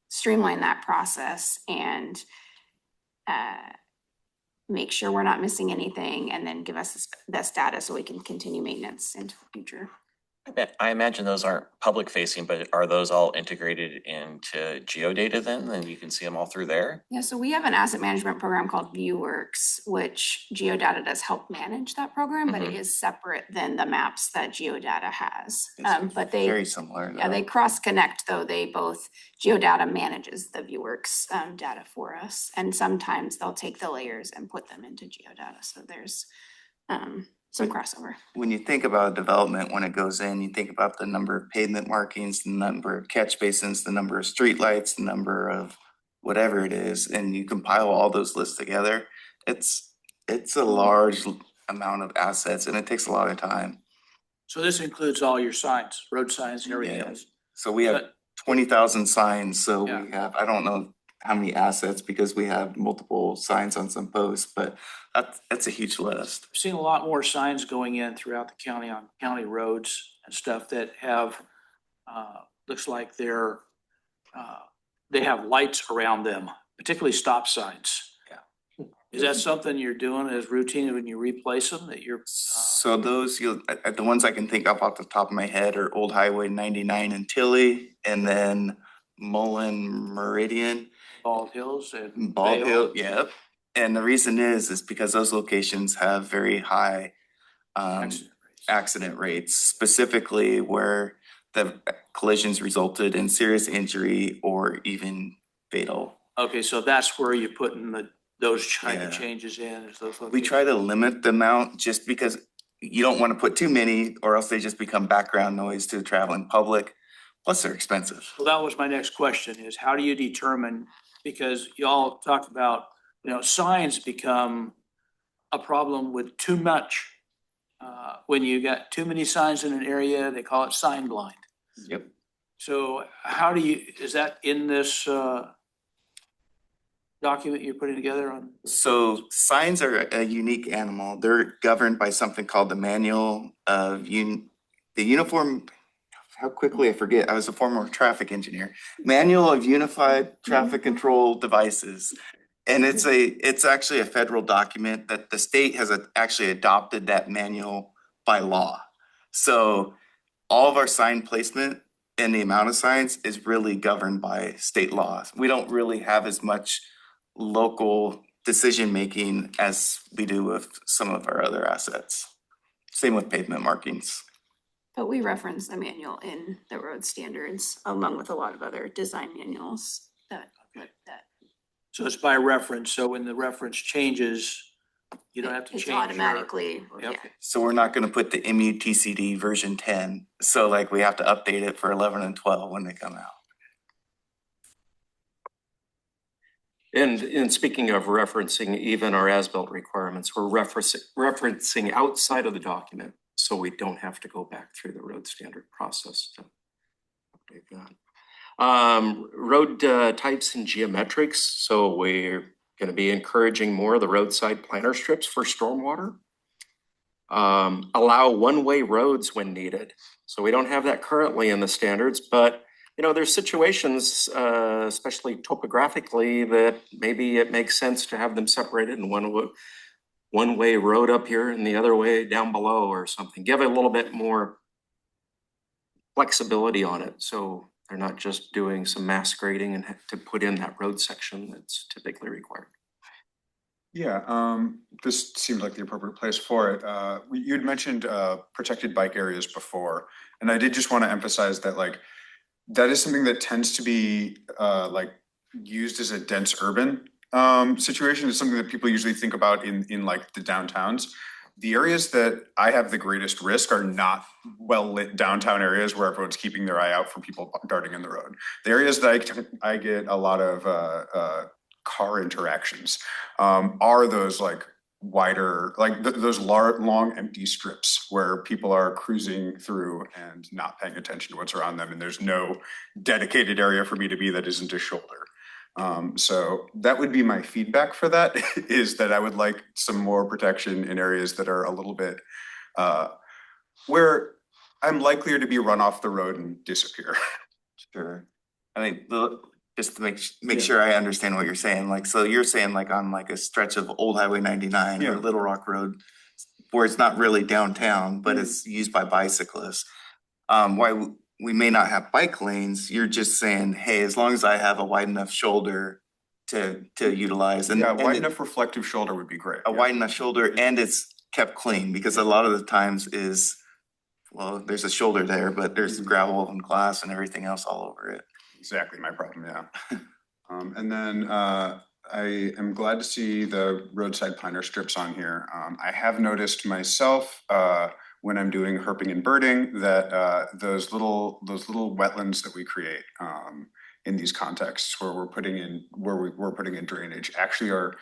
streamline that process and make sure we're not missing anything, and then give us this data so we can continue maintenance into the future. I imagine those aren't public facing, but are those all integrated into geodata then? And you can see them all through there? Yeah, so we have an asset management program called ViewWorks, which Geodata does help manage that program, but it is separate than the maps that Geodata has. But they very similar. Yeah, they cross connect though. They both, Geodata manages the ViewWorks data for us. And sometimes they'll take the layers and put them into Geodata. So there's some crossover. When you think about development, when it goes in, you think about the number of pavement markings, the number of catch basins, the number of streetlights, the number of whatever it is, and you compile all those lists together. It's a large amount of assets and it takes a lot of time. So this includes all your signs, road signs and everything Yeah. else. So we have 20,000 signs, so Yeah. we have, I don't know how many assets because we have multiple signs on some posts, but that's a huge list. I've seen a lot more signs going in throughout the county on county roads and stuff that have, looks like they have lights around them, particularly stop signs. Yeah. Is that something you're doing as routine when you replace them, that you're? So those, the ones I can think of off the top of my head are Old Highway 99 in Tilly, and then Mullen Meridian. Bald Hills and. Bald Vale? Hill, yep. And the reason is because those locations have very high accident rates, specifically where the collisions resulted in serious injury or even fatal. Okay, so that's where you're putting those kind of Yeah. changes in, is those We locations? try to limit the amount just because you don't want to put too many or else they just become background noise to the traveling public. Plus they're expensive. Well, that was my next question, is how do you determine, because y'all talked about, signs become a problem with too much. When you got too many signs in an area, they call it sign blind. Yep. So how is that in this document you're putting together on? So signs are a unique animal. They're governed by something called the Manual of the Uniform, how quickly I forget, I was a former traffic engineer. Manual of Unified Traffic Control Devices. And it's actually a federal document that the state has actually adopted that manual by law. So all of our sign placement and the amount of signs is really governed by state laws. We don't really have as much local decision-making as we do with some of our other assets. Same with pavement markings. But we reference the manual in the road standards along with a lot of other design manuals that. So it's by reference, so when the reference changes, you don't have to change It's your. automatically, yeah. Okay. So we're not gonna put the MUTCD version 10, so like we have to update it for 11 and 12 when they come out. And speaking of referencing even our as-built requirements, we're referencing outside of the document, so we don't have to go back through the road standard process to update that. Road types and geometrics, so we're gonna be encouraging more of the roadside planter strips for stormwater. Allow one-way roads when needed. So we don't have that currently in the standards, but there's situations, especially topographically, that maybe it makes sense to have them separated in one-way road up here and the other way down below or something. Give it a little bit more flexibility on it, so they're not just doing some mass grading and have to put in that road section that's typically required. Yeah, this seems like the appropriate place for it. You'd mentioned protected bike areas before, and I did just want to emphasize that that is something that tends to be used as a dense urban situation. It's something that people usually think about in the downtowns. The areas that I have the greatest risk are not well-lit downtown areas where everyone's keeping their eye out for people darting in the road. The areas that I get a lot of car interactions are those wider, those long empty strips where people are cruising through and not paying attention to what's around them, and there's no dedicated area for me to be that isn't a shoulder. So that would be my feedback for that, is that I would like some more protection in areas that are a little bit where I'm likelier to be run off the road and disappear. Sure. I mean, just to make sure I understand what you're saying, so you're saying on a stretch of Old Highway 99 or Little Rock Road, where it's not really downtown, but it's used by bicyclists. Why we may not have bike lanes, you're just saying, hey, as long as I have a wide enough shoulder to utilize. And wide enough reflective shoulder would be great. A wide enough shoulder, and it's kept clean, because a lot of the times there's a shoulder there, but there's gravel and glass and everything else all over it. Exactly my problem, yeah. And then I am glad to see the roadside planter strips on here. I have noticed myself, when I'm doing herping and birding, that those little wetlands that we create in these contexts where we're putting in drainage actually are,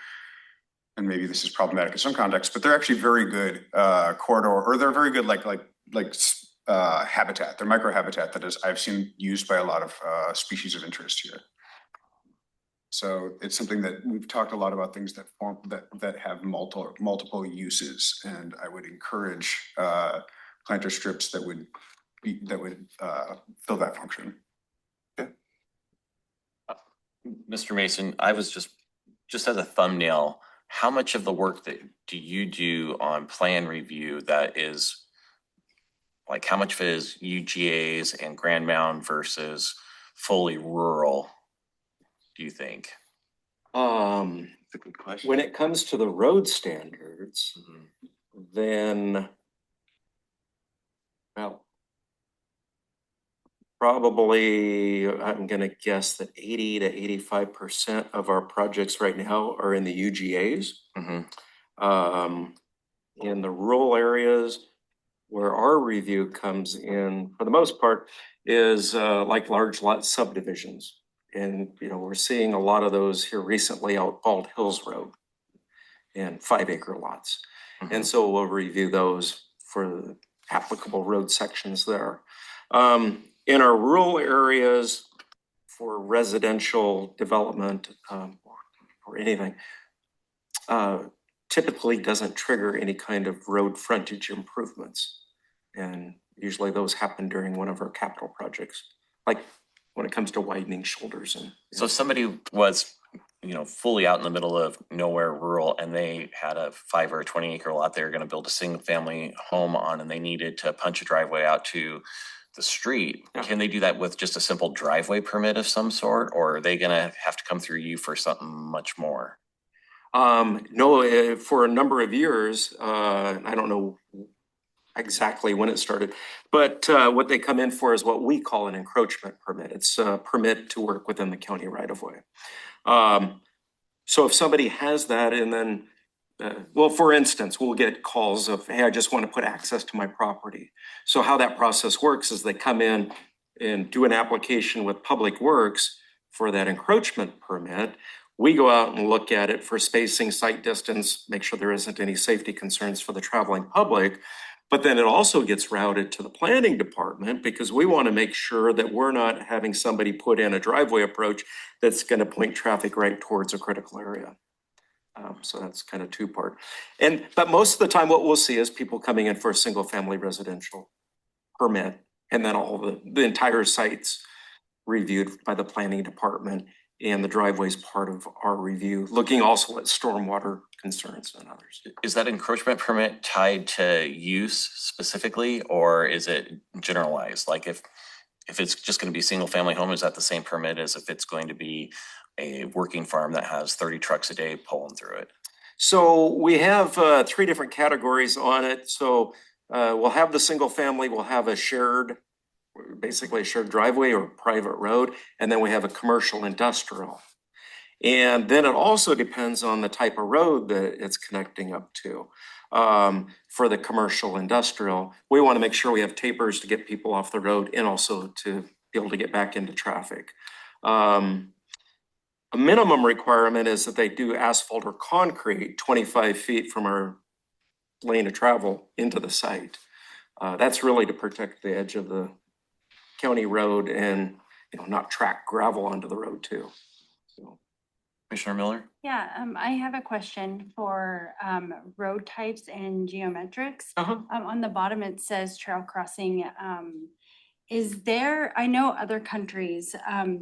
and maybe this is problematic in some contexts, but they're actually very good corridor, or they're very good like habitat. They're microhabitat that is I've seen used by a lot of species of interest here. So it's something that we've talked a lot about, things that form that have multiple uses, and I would encourage planter strips that would fill that function. Okay. Mr. Mason, I was just as a thumbnail, how much of the work that do you do on plan review that is like, how much of it is UGAs and Grand Mound versus fully rural, do you think? That's a good question. When it comes to the road standards, then, well, probably I'm gonna guess that 80 to 85% of our projects right now are in the UGAs. In the rural areas, where our review comes in, for the most part, is like large lot subdivisions. And, we're seeing a lot of those here recently out Bald Hills Road and 5-acre lots. And so we'll review those for the applicable road sections there. In our rural areas for residential development or anything, typically doesn't trigger any kind of road frontage improvements. And usually those happen during one of our capital projects, like when it comes to widening shoulders. And so if somebody was, fully out in the middle of nowhere rural, and they had a 5 or 20-acre lot they were going to build a single family home on, and they needed to punch a driveway out to the street, can they do that with just a simple driveway permit of some sort, or are they going to have to come through you for something much more? No, for a number of years, I don't know exactly when it started, but what they come in for is what we call an encroachment permit. It's a permit to work within the county right of way. So if somebody has that, and then, for instance, we'll get calls of, hey, I just want to put access to my property. So how that process works is they come in and do an application with Public Works for that encroachment permit. We go out and look at it for spacing, site distance, make sure there isn't any safety concerns for the traveling public. But then it also gets routed to the planning department, because we want to make sure that we're not having somebody put in a driveway approach that's going to point traffic right towards a critical area. So that's kind of two-part. But most of the time what we'll see is people coming in for a single family residential permit, and then all the entire site's reviewed by the planning department, and the driveway is part of our review, looking also at stormwater concerns and others. Is that encroachment permit tied to use specifically, or is it generalized? Like if it's just going to be single family home, is that the same permit as if it's going to be a working farm that has 30 trucks a day pulling through it? So we have 3 different categories on it. So we'll have the single family, we'll have basically a shared driveway or private road, and then we have a commercial industrial. And then it also depends on the type of road that it's connecting up to. For the commercial industrial, we want to make sure we have tapers to get people off the road and also to be able to get back into traffic. A minimum requirement is that they do asphalt or concrete 25 feet from our lane of travel into the site. That's really to protect the edge of the county road and not track gravel onto the road too. So. Commissioner Miller? Yeah, I have a question for road types and geometrics. On the bottom, it says trail crossing. I know other countries,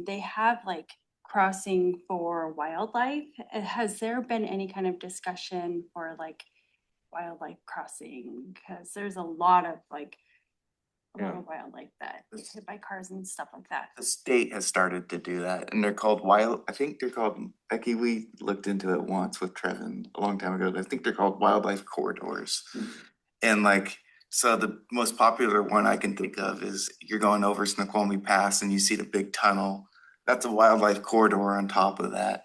they have like crossing for wildlife. Has there been any kind of discussion for like wildlife crossing? Because there's a lot of like little wildlife that gets hit by cars and stuff like that. The state has started to do that, and they're called Becky, we looked into it once with Trevin a long time ago. I think they're called wildlife corridors. And so the most popular one I can think of is you're going over Snoqualmie Pass and you see the big tunnel. That's a wildlife corridor on top of that.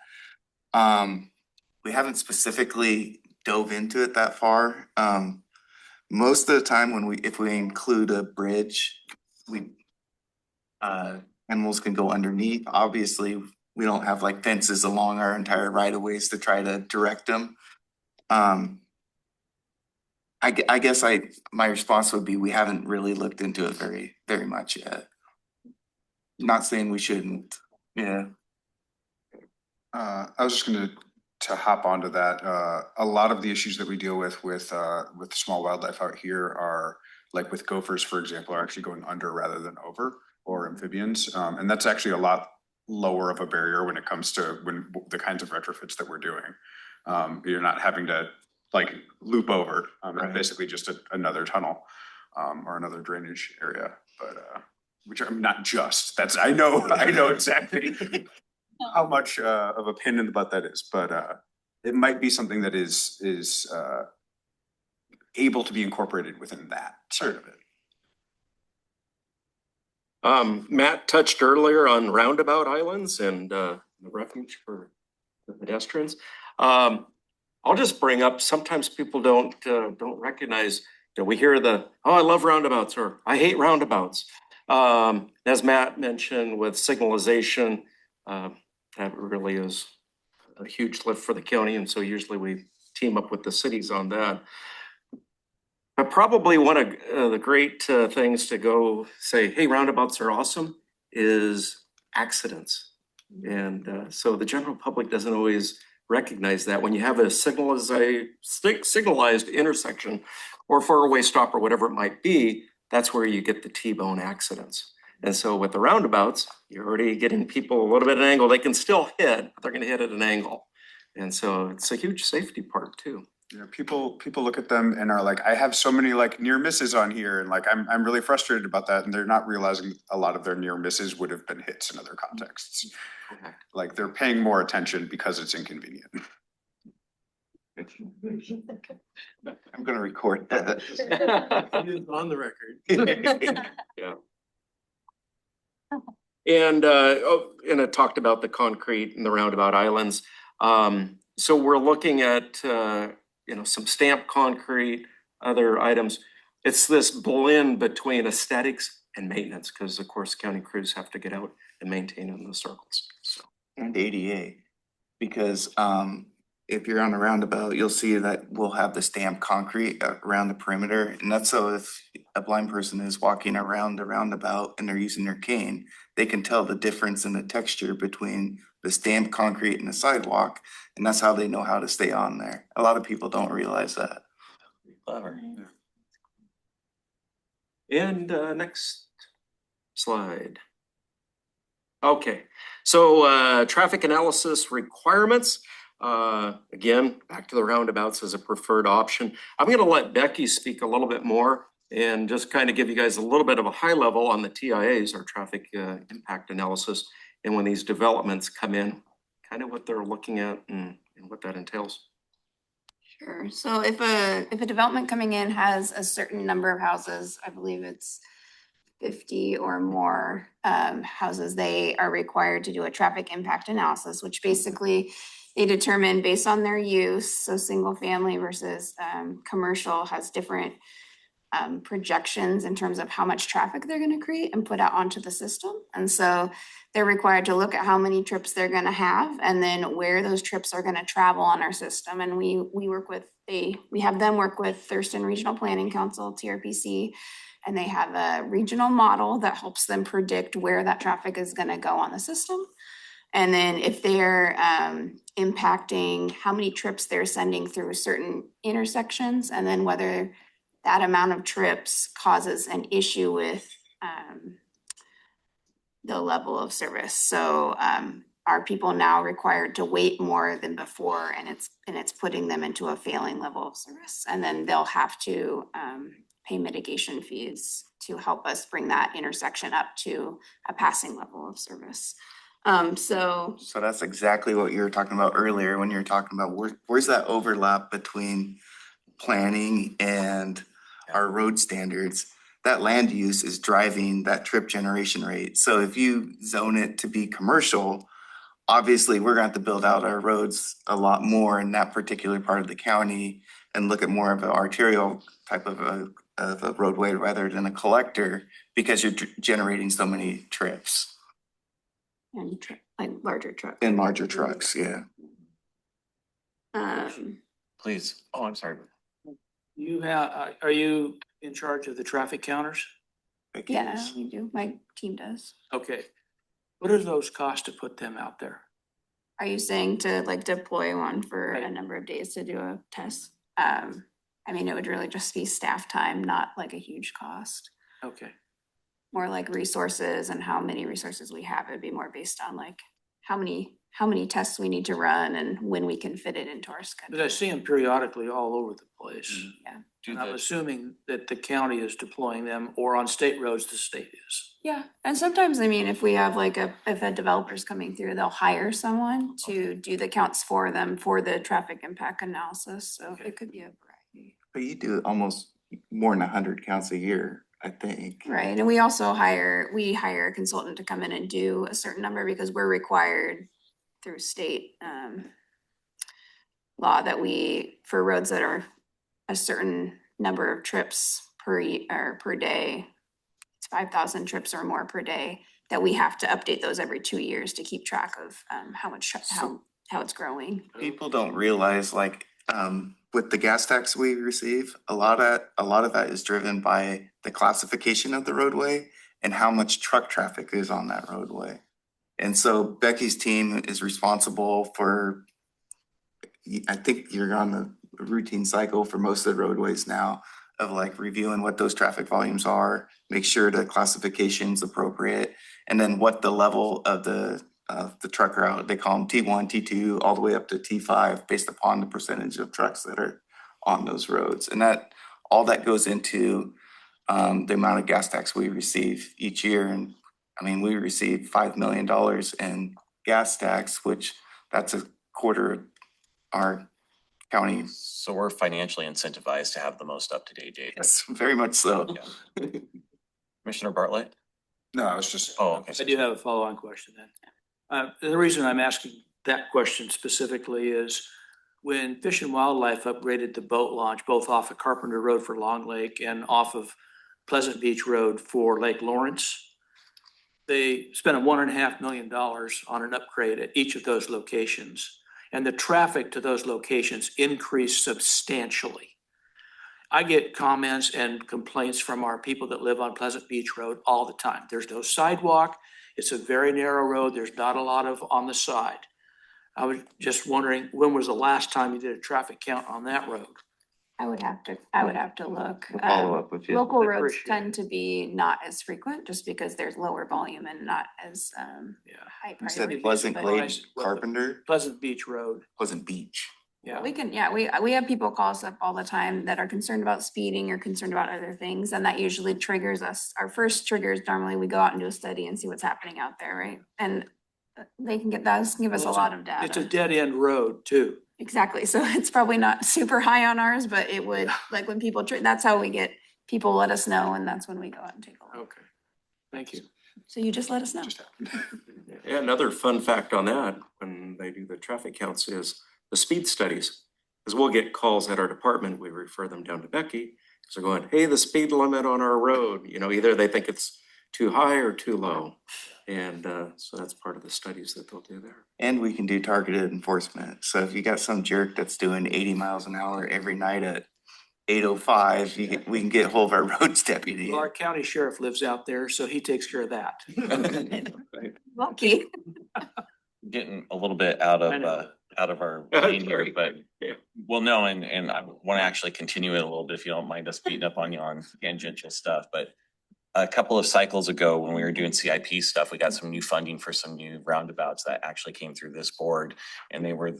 We haven't specifically dove into it that far. Most of the time if we include a bridge, animals can go underneath. Obviously, we don't have like fences along our entire right of ways to try to direct them. I guess my response would be we haven't really looked into it very much yet. Not saying we shouldn't. Yeah. I was just gonna hop onto that. A lot of the issues that we deal with small wildlife out here are like with gophers, for example, are actually going under rather than over, or amphibians. And that's actually a lot lower of a barrier when it comes to the kinds of retrofits that we're doing. You're not having to like loop over. It's basically just another tunnel or another drainage area. But which I'm not just. I know exactly how much of a pain in the butt that is, but it might be something that is able to be incorporated within that side of it. Matt touched earlier on roundabout islands and the refuge for the pedestrians. I'll just bring up, sometimes people don't recognize, we hear I love roundabouts or I hate roundabouts. As Matt mentioned with signalization, that really is a huge lift for the county. And so usually we team up with the cities on that. But probably one of the great things to go say, hey, roundabouts are awesome, is accidents. And so the general public doesn't always recognize that when you have a signalized intersection or faraway stop or whatever it might be, that's where you get the T-bone accidents. And so with the roundabouts, you're already getting people a little bit at an angle. They can still hit, but they're going to hit at an angle. And so it's a huge safety part too. Yeah, people look at them and are like, I have so many like near misses on here, and like I'm really frustrated about that, and they're not realizing a lot of their near misses would have been hits in other contexts. Okay. Like they're paying more attention because it's inconvenient. I'm gonna record that. On the record. Yeah. And I talked about the concrete and the roundabout islands. So we're looking at some stamped concrete, other items. It's this blend between aesthetics and maintenance, because of course county crews have to get out and maintain in the circles. So. And ADA, because if you're on a roundabout, you'll see that we'll have the stamped concrete around the perimeter. And that's so if a blind person is walking around the roundabout and they're using their cane, they can tell the difference in the texture between the stamped concrete and the sidewalk. And that's how they know how to stay on there. A lot of people don't realize that. Clever. And next slide. Okay, so traffic analysis requirements. Again, back to the roundabouts as a preferred option. I'm going to let Becky speak a little bit more and just kind of give you guys a little bit of a high level on the TIAs, or traffic impact analysis, and when these developments come in, kind of what they're looking at and what that entails. Sure. So if a development coming in has a certain number of houses, I believe it's 50 or more houses, they are required to do a traffic impact analysis, which basically they determine based on their use. So single family versus commercial has different projections in terms of how much traffic they're going to create and put out onto the system. And so they're required to look at how many trips they're going to have and then where those trips are going to travel on our system. And we have them work with Thurston Regional Planning Council, TRPC, and they have a regional model that helps them predict where that traffic is going to go on the system. And then if they're impacting how many trips they're sending through certain intersections, and then whether that amount of trips causes an issue with the level of service. So are people now required to wait more than before, and it's putting them into a failing level of service? And then they'll have to pay mitigation fees to help us bring that intersection up to a passing level of service. So that's exactly what you were talking about earlier when you were talking about where's that overlap between planning and our road standards. That land use is driving that trip generation rate. So if you zone it to be commercial, obviously, we're gonna have to build out our roads a lot more in that particular part of the county and look at more of an arterial type of a roadway rather than a collector, because you're generating so many trips And like larger trucks. and larger trucks, yeah. Please. Oh, I'm sorry. You have, are you in charge of the traffic counters? Yeah, we do. My team does. Okay. What do those cost to put them out there? Are you saying to like deploy one for Right. a number of days to do a test? I mean, it would really just be staff time, not like a huge cost. Okay. More like resources and how many resources we have. It'd be more based on like how many tests we need to run and when we can fit it into our schedule. But I see them periodically all over the place. Yeah. And I'm assuming that the county is deploying them, or on state roads, the state is. Yeah, and sometimes, I mean, if we have like if a developer's coming through, they'll hire someone to do the counts for them for the traffic impact analysis, so it could be a variety. But you do almost more than 100 counts a year, I think. Right, and we also hire a consultant to come in and do a certain number because we're required through state law that for roads that are a certain number of trips per day, it's 5,000 trips or more per day, that we have to update those every 2 years to keep track of how it's growing. People don't realize, like, with the gas tax we receive, a lot of that is driven by the classification of the roadway and how much truck traffic is on that roadway. And so Becky's team is responsible for, I think you're on the routine cycle for most of the roadways now, of like reviewing what those traffic volumes are, make sure the classification's appropriate, and then what the level of the truck route, they call them T1, T2, all the way up to T5, based upon the percentage of trucks that are on those roads. And all that goes into the amount of gas tax we receive each year. And I mean, we receive $5 million in gas tax, which that's a quarter of our county. So we're financially incentivized to have the most up-to-date data. Yes, very much so. Yeah. Commissioner Bartlett? No, I was just. Oh, okay. I do have a follow-on question then. The reason I'm asking that question specifically is when Fish and Wildlife upgraded the boat launch, both off of Carpenter Road for Long Lake and off of Pleasant Beach Road for Lake Lawrence, they spent $1.5 million on an upgrade at each of those locations. And the traffic to those locations increased substantially. I get comments and complaints from our people that live on Pleasant Beach Road all the time. There's no sidewalk. It's a very narrow road. There's not a lot of on the side. I was just wondering, when was the last time you did a traffic count on that road? I would have to look. We'll follow up with you. Local I roads appreciate tend to be not as frequent just because there's lower volume and not as high You priority. said Pleasant but- Glade, Carpenter, Pleasant Beach Road. Pleasant Beach. Yeah. We have people call us up all the time that are concerned about speeding or concerned about other things, and that usually triggers us. Our first trigger is normally we go out and do a study and see what's happening out there, right? And they can give us a lot of data. It's a dead end road too. Exactly. So it's probably not super high on ours, but it would, like when people, that's how we get, people let us know, and that's when we go out and take a look. Okay, thank you. So you just let us know. Yeah, another fun fact on that, when they do the traffic counts, is the speed studies. Because we'll get calls at our department, we refer them down to Becky, because they're going, hey, the speed limit on our road, either they think it's too high or too low. And so that's part of the studies that they'll do there. And we can do targeted enforcement. So if you got some jerk that's doing 80 miles an hour every night at 8:05, we can get hold of our roads deputy. Well, our county sheriff lives out there, so he takes care of that. Lucky. Getting a little bit out of our lane here, but well, no, and I want to actually continue it a little bit if you don't mind us beating up on you on tangential stuff. But a couple of cycles ago, when we were doing CIP stuff, we got some new funding for some new roundabouts that actually came through this board, and they were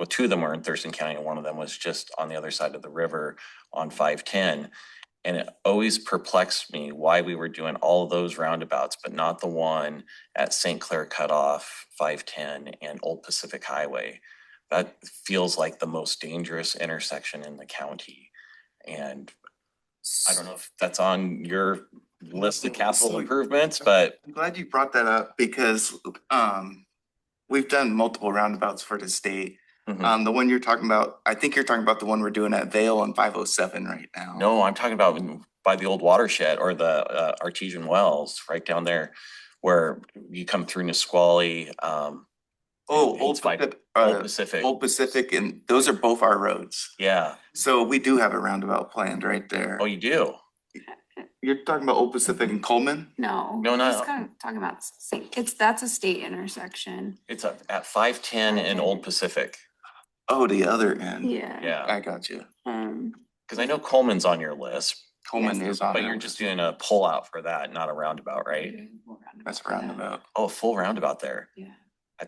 two of them were in Thurston County, and one of them was just on the other side of the river on 510. And it always perplexed me why we were doing all of those roundabouts, but not the one at St. Clair Cutoff, 510, and Old Pacific Highway. That feels like the most dangerous intersection in the county. And I don't know if that's on your list of capital improvements, but I'm glad you brought that up because we've done multiple roundabouts for the state. Mhm. The one you're talking about, I think you're talking about the one we're doing at Vale on 507 right now. No, I'm talking about by the old watershed or the artesian wells right down there where you come through Nisqually. Oh, it's by Old Old Pacific. Old Pacific, and those are both our roads. Yeah. So we do have a roundabout planned right there. Oh, you do? You're talking about Old Pacific and Coleman? No. No, He's no. kind of talking about, that's a state intersection. It's at 510 and Old Pacific. Oh, the other end. Yeah. Yeah. I got you. Because I know Coleman's on your list. Coleman is on But there. you're just doing a pull out for that, not a roundabout, right? That's a roundabout. Oh, a full roundabout there. Yeah.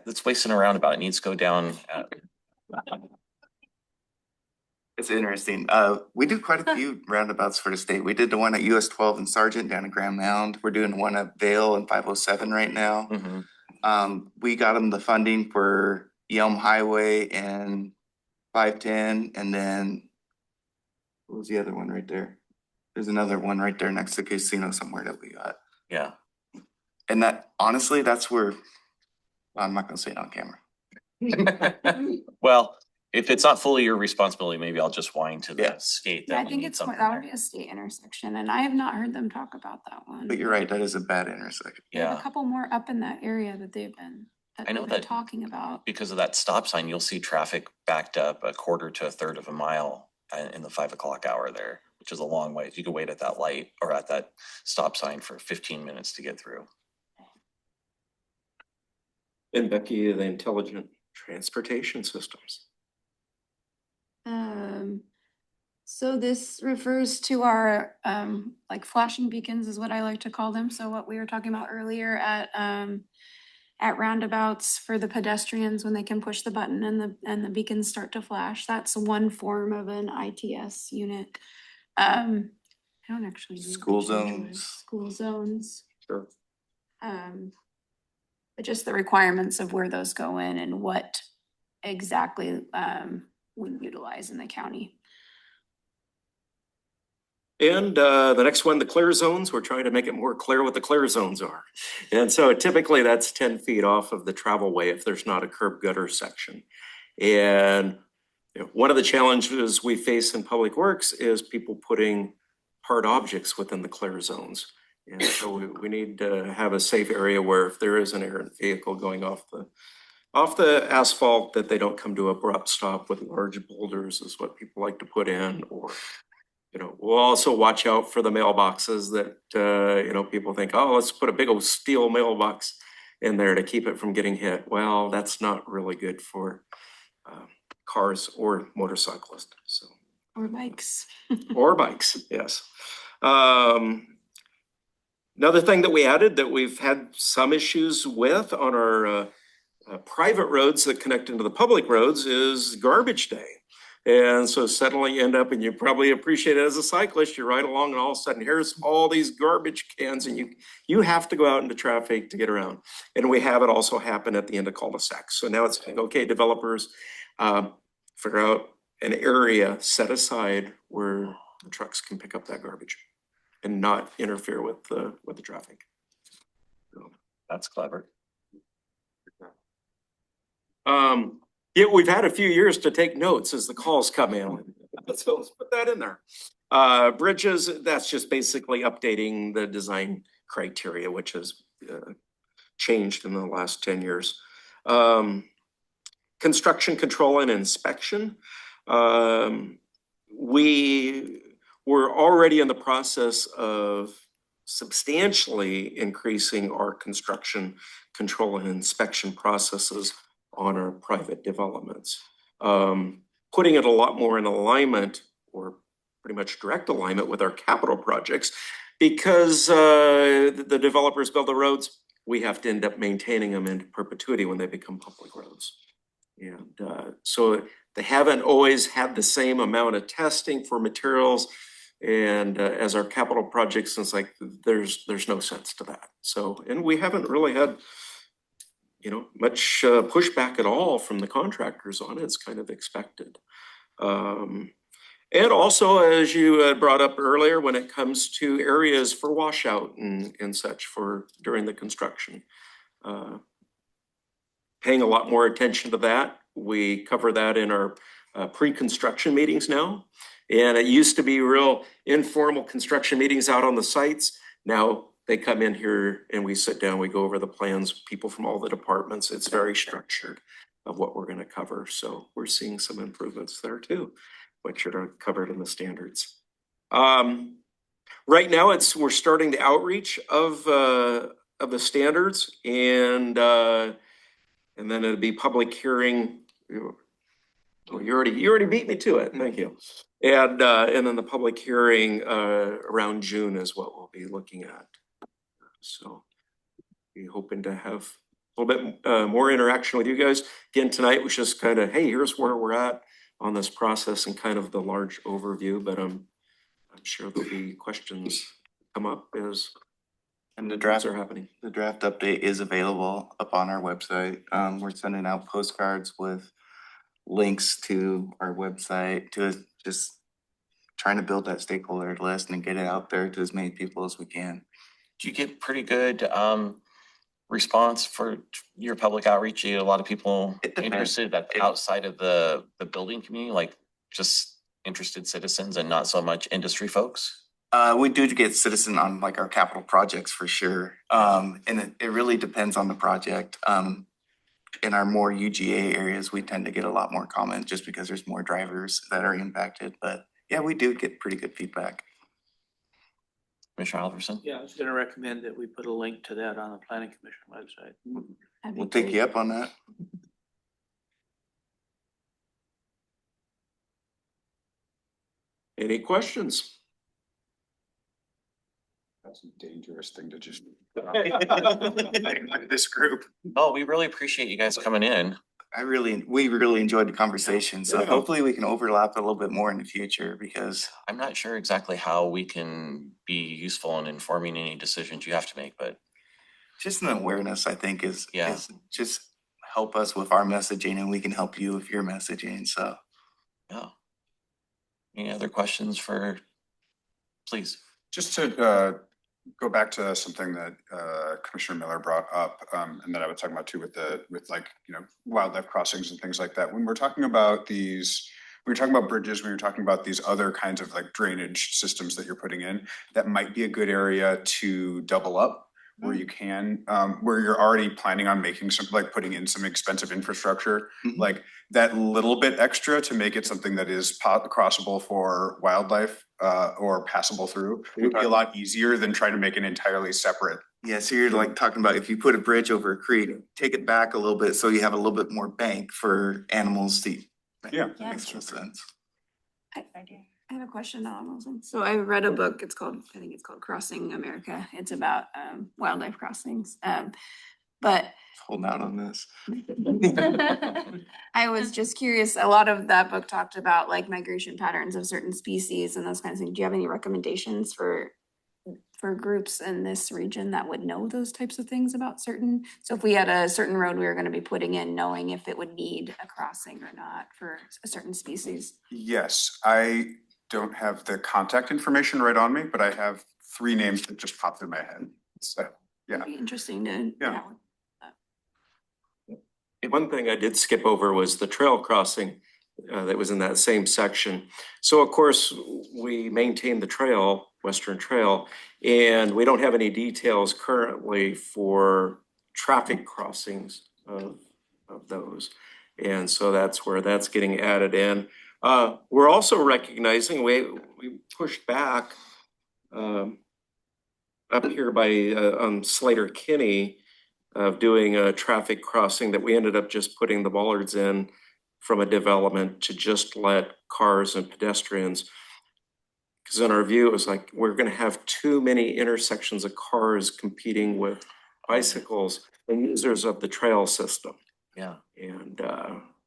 It's wasting a roundabout. It needs to go down. It's interesting. We do quite a few roundabouts for the state. We did the one at US 12 and Sargent down at Grand Mound. We're doing one at Vale and 507 right now. We got them the funding for Yelm Highway and 510, and then what was the other one right there? There's another one right there next to the casino somewhere that we got. Yeah. And that, honestly, that's where, I'm not gonna say it on camera. Well, if it's not fully your responsibility, maybe I'll just whine to the state Yeah, that I we think need it's, something that would there. be a state intersection, and I have not heard them talk about that one. But you're right, that is a bad intersection. They have Yeah. a couple more up in that area that I know they've been that talking about. because of that stop sign, you'll see traffic backed up a quarter to a third of a mile in the 5 o'clock hour there, which is a long way. You could wait at that light or at that stop sign for 15 minutes to get through. And Becky, the intelligent transportation systems. So this refers to our, like flashing beacons is what I like to call them. So what we were talking about earlier at roundabouts for the pedestrians when they can push the button and the beacons start to flash. That's one form of an ITS unit. I don't actually. do School interchange with zones. School zones. Sure. But just the requirements of where those go in and what exactly we utilize in the county. And the next one, the clear zones, we're trying to make it more clear what the clear zones are. And so typically that's 10 feet off of the travel way if there's not a curb gutter section. And one of the challenges we face in public works is people putting hard objects within the clear zones. And so we need to have a safe area where if there is an errant vehicle going off the asphalt, that they don't come to an abrupt stop with large boulders is what people like to put in. Or we'll also watch out for the mailboxes that, people think, oh, let's put a big old steel mailbox in there to keep it from getting hit. Well, that's not really good for cars or motorcyclists. So. Or bikes. Or bikes, yes. Another thing that we added that we've had some issues with on our private roads that connect into the public roads is garbage day. And so suddenly you end up, and you probably appreciate it as a cyclist, you're right along and all of a sudden here's all these garbage cans and you have to go out into traffic to get around. And we have it also happen at the end of cul-de-sacs. So now it's like, okay, developers, figure out an area set aside where the trucks can pick up that garbage and not interfere with the traffic. So. That's clever. Yeah, we've had a few years to take notes as the calls come in. Let's put that in there. Bridges, that's just basically updating the design criteria, which has changed in the last 10 years. Construction control and inspection. We were already in the process of substantially increasing our construction control and inspection processes on our private developments. Putting it a lot more in alignment or pretty much direct alignment with our capital projects because the developers build the roads, we have to end up maintaining them into perpetuity when they become public roads. And so they haven't always had the same amount of testing for materials and as our capital projects, it's like there's no sense to that. So, and we haven't really had much pushback at all from the contractors on it. It's kind of expected. And also, as you had brought up earlier, when it comes to areas for washout and such during the construction. paying a lot more attention to that. We cover that in our pre-construction meetings now. And it used to be real informal construction meetings out on the sites. Now they come in here and we sit down, we go over the plans, people from all the departments. It's very structured of what we're going to cover. So we're seeing some improvements there too, which are covered in the standards. Right now we're starting the outreach of the standards, and then it'll be public hearing. Oh, you already beat me to it. Thank you. And then the public hearing around June is what we'll be looking at. So we're hoping to have a little bit more interaction with you guys. Again, tonight was just kind of, hey, here's where we're at on this process and kind of the large overview, but I'm sure there'll be questions come up as And the draft are happening. The draft update is available up on our website. We're sending out postcards with links to our website, to just trying to build that stakeholder list and get it out there to as many people as we can. Do you get pretty good response for your public outreach? You get a lot of people interested that's outside of the building community, like just interested citizens and not so much industry folks? We do get citizen on like our capital projects for sure. And it really depends on the project. In our more UGA areas, we tend to get a lot more comments just because there's more drivers that are impacted. But yeah, we do get pretty good feedback. Commissioner Alverson? Yeah, I was gonna recommend that we put a link to that on the planning commission website. We'll take you up on that. Any questions? That's a dangerous thing to just. This group. Oh, we really appreciate you guys coming in. We really enjoyed the conversation. So Yeah. hopefully we can overlap a little bit more in the future, because I'm not sure exactly how we can be useful in informing any decisions you have to make, but just an awareness, I think, is Yeah. just help us with our messaging and we can help you with your messaging. So yeah. Any other questions for, please? Just to go back to something that Commissioner Miller brought up, and that I was talking about too with like, you know, wildlife crossings and things like that. When we're talking about these, when you're talking about bridges, when you're talking about these other kinds of like drainage systems that you're putting in, that might be a good area to double up, where you can, where you're already planning on making some, like putting in some expensive infrastructure, like that little bit extra to make it something that is crossable for wildlife or passable through would be a lot easier than trying to make an entirely separate. yeah, so you're like talking about if you put a bridge over a creek, take it back a little bit so you have a little bit more bank for animals to eat. Yeah. That makes some sense. I have a question on those things. So I read a book, I think it's called Crossing America. It's about wildlife crossings. But Holding out on this. I was just curious, a lot of that book talked about like migration patterns of certain species and those kinds of things. Do you have any recommendations for groups in this region that would know those types of things about certain? So if we had a certain road we were gonna be putting in, knowing if it would need a crossing or not for a certain species? Yes, I don't have the contact information right on me, but I have 3 names that just popped through my head. So, yeah. It'd be interesting to Yeah. One thing I did skip over was the trail crossing that was in that same section. So of course, we maintain the trail, Western Trail, and we don't have any details currently for traffic crossings of those. And so that's where that's getting added in. We're also recognizing, we pushed back up here by on Slater Kinney of doing a traffic crossing that we ended up just putting the bollards in from a development to just let cars and pedestrians. Because in our view, it was like, we're gonna have too many intersections of cars competing with bicycles and users of the trail system. Yeah. And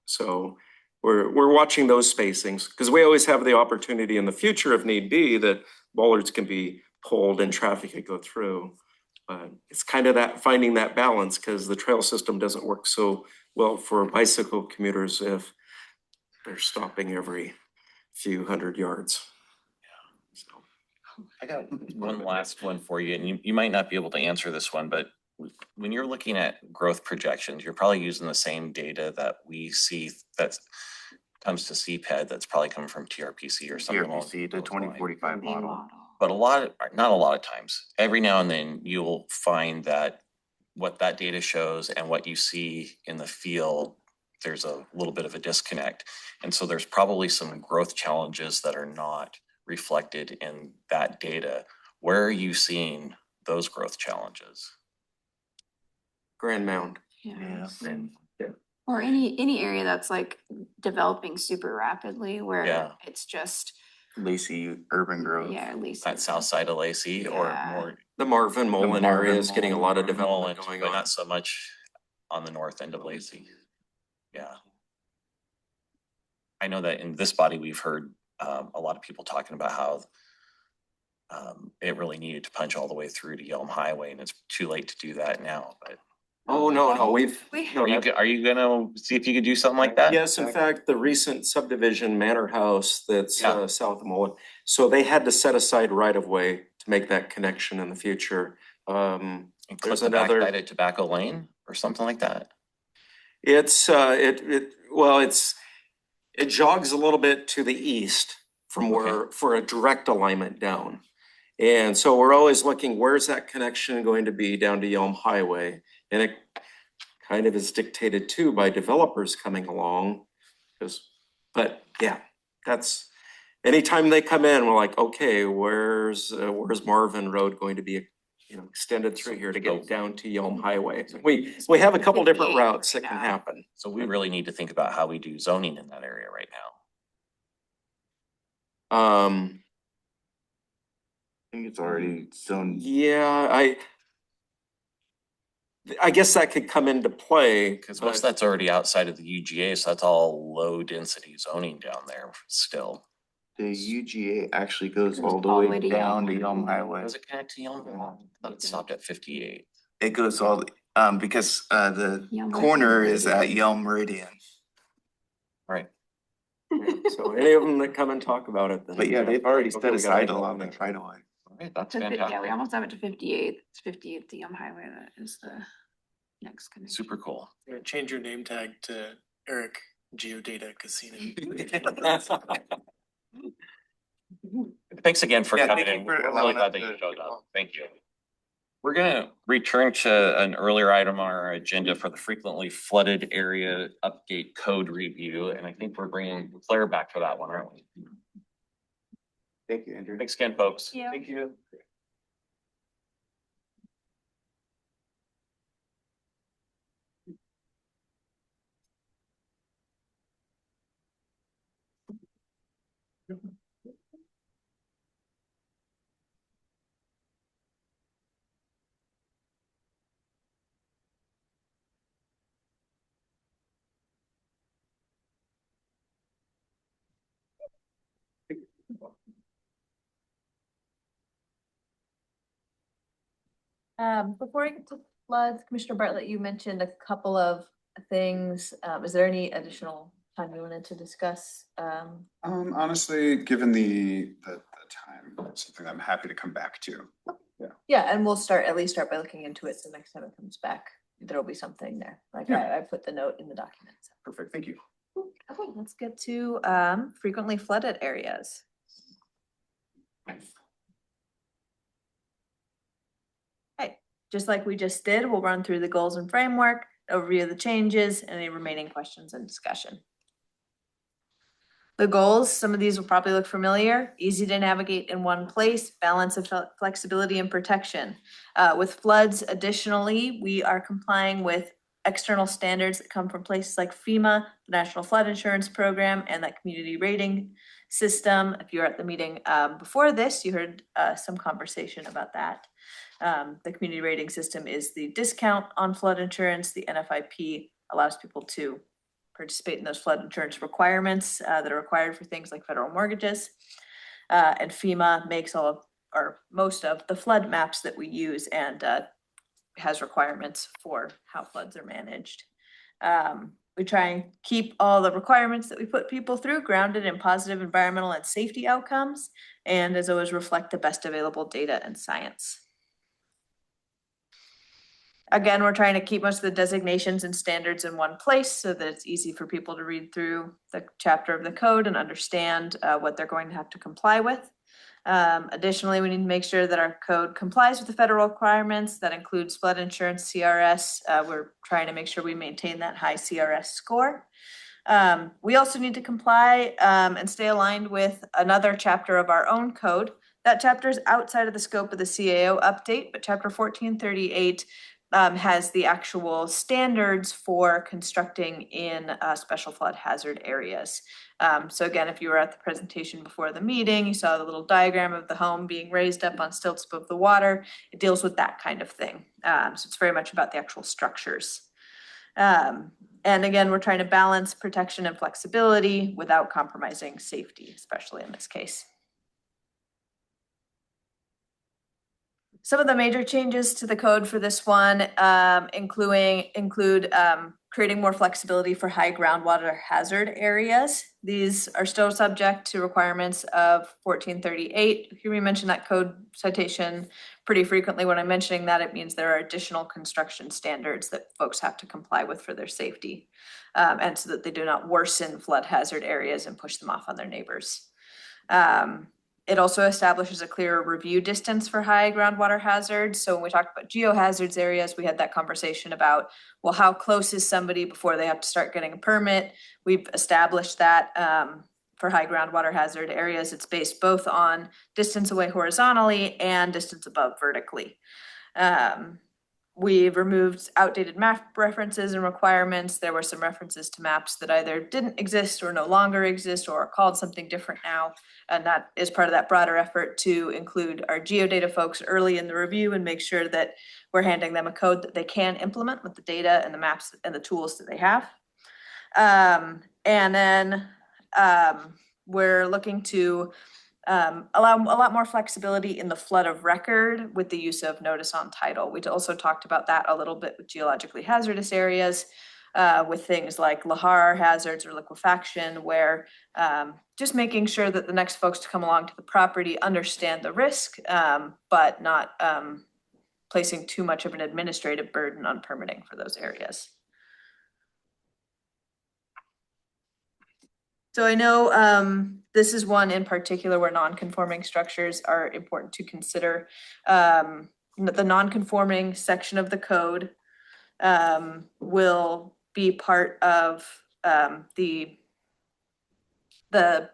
so we're watching those spacings, because we always have the opportunity in the future, if need be, that bollards can be pulled and traffic could go through. But it's kind of that finding that balance, because the trail system doesn't work so well for bicycle commuters if they're stopping every few hundred yards. I got one last one for you, and you might not be able to answer this one, but when you're looking at growth projections, you're probably using the same data that we see that comes to CPED that's probably coming from TRPC or something. TRPC, the 2045 model. But not a lot of times, every now and then you'll find that what that data shows and what you see in the field, there's a little bit of a disconnect. And so there's probably some growth challenges that are not reflected in that data. Where are you seeing those growth challenges? Grand Mound. Yeah. Yeah. Or any area that's like developing super rapidly where Yeah. it's just, Lacey urban growth. yeah, at least. That south side of Lacey or Yeah. more The Marvin Mullen area is getting a lot of Nolan, development going but on. not so much on the north end of Lacey. Yeah. I know that in this body, we've heard a lot of people talking about how it really needed to punch all the way through to Yelm Highway, and it's too late to do that now, but. Oh, no, no, Are you gonna see if you could do something like that? Yes, in fact, the recent subdivision Manor House that's Yeah. south of Mullen, so they had to set aside right of way to make that connection in the future. And clip There's the backside another, of Tobacco Lane or something like that? it's it jogs a little bit to the east from where, for a direct alignment down. And so we're always looking, where's that connection going to be down to Yelm Highway? And it kind of is dictated too by developers coming along. But yeah, that's, anytime they come in, we're like, okay, where's Marvin Road going to be, extended through here to get down to Yelm Highway? We have a couple different routes that can happen. So we really need to think about how we do zoning in that area right now. I think it's already zoned. Yeah, I guess that could come into play. Because most of that's already outside of the UGA, so that's all low density zoning down there still. The UGA actually goes all the way down to Yelm Highway. Does it connect to Yelm? I thought it stopped at 58. It goes all, because the Yelm corner is at Meridian. Yelm Meridian. Right. So any of them that come and talk about it, then. But yeah, they've already Okay, set we aside gotta a go lot on of there. right away. Right, that's Yeah, we fantastic. almost have it to 58. It's 58 to Yelm Highway. That is the next connection. Super cool. Change your name tag to Eric Geodata Casino. Thanks again for Yeah, coming thank you in. for We're really allowing glad us that you to- showed up. Thank you. We're gonna return to an earlier item on our agenda for the frequently flooded area update code review, and I think we're bringing Claire back for that one, aren't we? Thank you, Andrew. Thanks again, folks. Yeah. Thank you. Before I get to floods, Commissioner Bartlett, you mentioned a couple of things. Is there any additional time you wanted to discuss? Honestly, given the time, it's something I'm happy to come back to. Yeah, and we'll at least start by looking into it. So next time it comes back, there'll be something there. Like I put the note in the document. So. Perfect, thank you. Okay, let's get to frequently flooded areas. Okay, just like we just did, we'll run through the goals and framework, overview of the changes, and any remaining questions and discussion. The goals, some of these will probably look familiar, easy to navigate in one place, balance of flexibility and protection. With floods, additionally, we are complying with external standards that come from places like FEMA, the National Flood Insurance Program, and that community rating system. If you were at the meeting before this, you heard some conversation about that. The community rating system is the discount on flood insurance. The NFIP allows people to participate in those flood insurance requirements that are required for things like federal mortgages. And FEMA makes all of, or most of, the flood maps that we use and has requirements for how floods are managed. We try and keep all the requirements that we put people through grounded in positive environmental and safety outcomes, and as always reflect the best available data and science. Again, we're trying to keep most of the designations and standards in one place so that it's easy for people to read through the chapter of the code and understand what they're going to have to comply with. Additionally, we need to make sure that our code complies with the federal requirements. That includes flood insurance, CRS. We're trying to make sure we maintain that high CRS score. We also need to comply and stay aligned with another chapter of our own code. That chapter is outside of the scope of the CAO update, but chapter 1438 has the actual standards for constructing in special flood hazard areas. So again, if you were at the presentation before the meeting, you saw the little diagram of the home being raised up on stilts above the water. It deals with that kind of thing. So it's very much about the actual structures. And again, we're trying to balance protection and flexibility without compromising safety, especially in this case. Some of the major changes to the code for this one include creating more flexibility for high groundwater hazard areas. These are still subject to requirements of 1438. You hear me mention that code citation pretty frequently. When I'm mentioning that, it means there are additional construction standards that folks have to comply with for their safety, and so that they do not worsen flood hazard areas and push them off on their neighbors. It also establishes a clearer review distance for high groundwater hazards. So when we talked about geohazards areas, we had that conversation about, well, how close is somebody before they have to start getting a permit? We've established that for high groundwater hazard areas. It's based both on distance away horizontally and distance above vertically. We've removed outdated map references and requirements. There were some references to maps that either didn't exist or no longer exist or are called something different now. And that is part of that broader effort to include our geodata folks early in the review and make sure that we're handing them a code that they can implement with the data and the maps and the tools that they have. And then we're looking to allow a lot more flexibility in the flood of record with the use of notice on title. We also talked about that a little bit with geologically hazardous areas, with things like lahar hazards or liquefaction, where just making sure that the next folks to come along to the property understand the risk, but not placing too much of an administrative burden on permitting for those areas. So I know this is one in particular where non-conforming structures are important to consider. The non-conforming section of the code will be part of the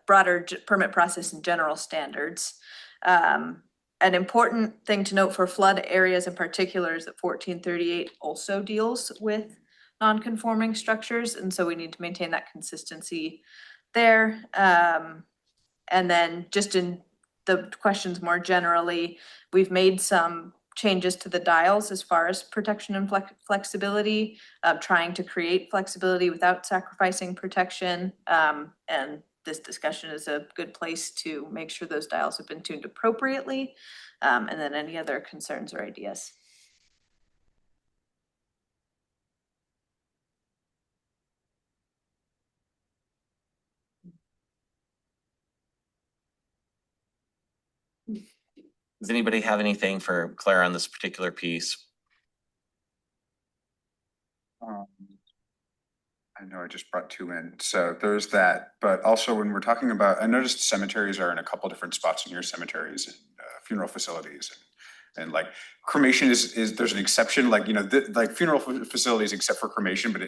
broader permit process and general standards. An important thing to note for flood areas in particular is that 1438 also deals with non-conforming structures, and so we need to maintain that consistency there. And then just in the questions more generally, we've made some changes to the dials as far as protection and flexibility, trying to create flexibility without sacrificing protection. And this discussion is a good place to make sure those dials have been tuned appropriately. And then any other concerns or ideas. Does anybody have anything for Claire on this particular piece? I know I just brought two in, so there's that, but also when we're talking about, I noticed cemeteries are in a couple different spots in your cemeteries and funeral facilities. And like cremation is there's an exception, like, you know, like funeral facilities except for cremation, but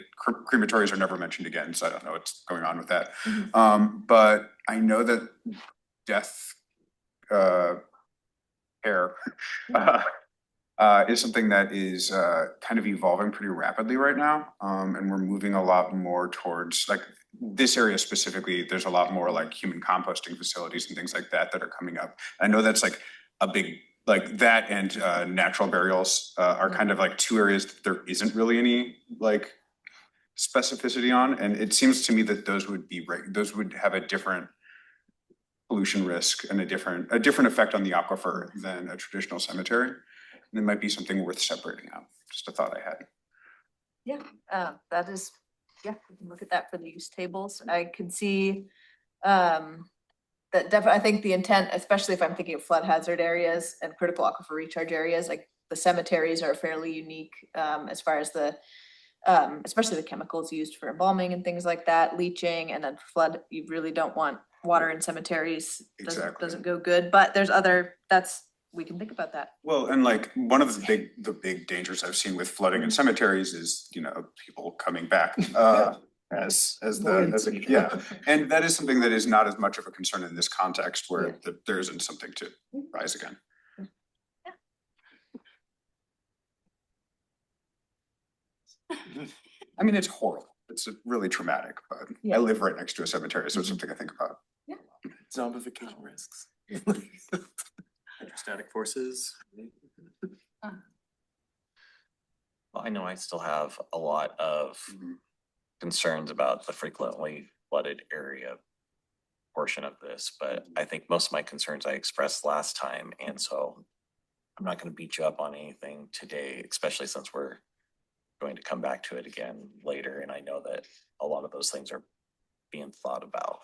crematories are never mentioned again, so I don't know what's going on with that. Mm-hmm. But I know that death care is something that is kind of evolving pretty rapidly right now. And we're moving a lot more towards, like, this area specifically, there's a lot more like human composting facilities and things like that that are coming up. I know that's like a big, like that and natural burials are kind of like two areas that there isn't really any like specificity on. And it seems to me that those would have a different pollution risk and a different effect on the aquifer than a traditional cemetery. And it might be something worth separating out. Just a thought I had. Yeah, that is, yeah, we can look at that for the use tables. I can see that definitely, I think the intent, especially if I'm thinking of flood hazard areas and critical aquifer recharge areas, like the cemeteries are fairly unique, as far as the, especially the chemicals used for embalming and things like that, leaching, and then flood, you really don't want water in cemeteries. Exactly. Doesn't go good, but there's we can think about that. Well, and like one of the big dangers I've seen with flooding in cemeteries is, people coming back, yeah. And that is something that is not as much of a concern in this context where there isn't something to rise again. I mean, it's horrible. It's really traumatic, but I live right next to a cemetery, so it's something I think about. Zombification risks. Hydrostatic forces. Well, I know I still have a lot of concerns about the frequently flooded area portion of this, but I think most of my concerns I expressed last time, and so I'm not going to beat you up on anything today, especially since we're going to come back to it again later, and I know that a lot of those things are being thought about.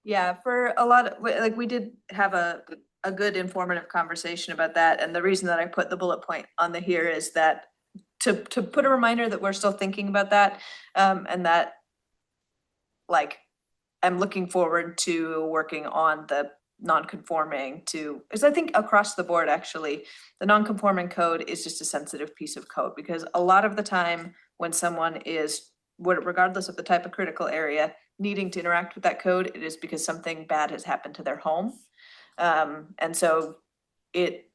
Yeah, for a lot of, like, we did have a good informative conversation about that, and the reason that I put the bullet point on the here is that to put a reminder that we're still thinking about that, and that, like, I'm looking forward to working on the non-conforming because I think across the board, actually, the non-conforming code is just a sensitive piece of code, because a lot of the time when someone is, regardless of the type of critical area, needing to interact with that code, it is because something bad has happened to their home. And so it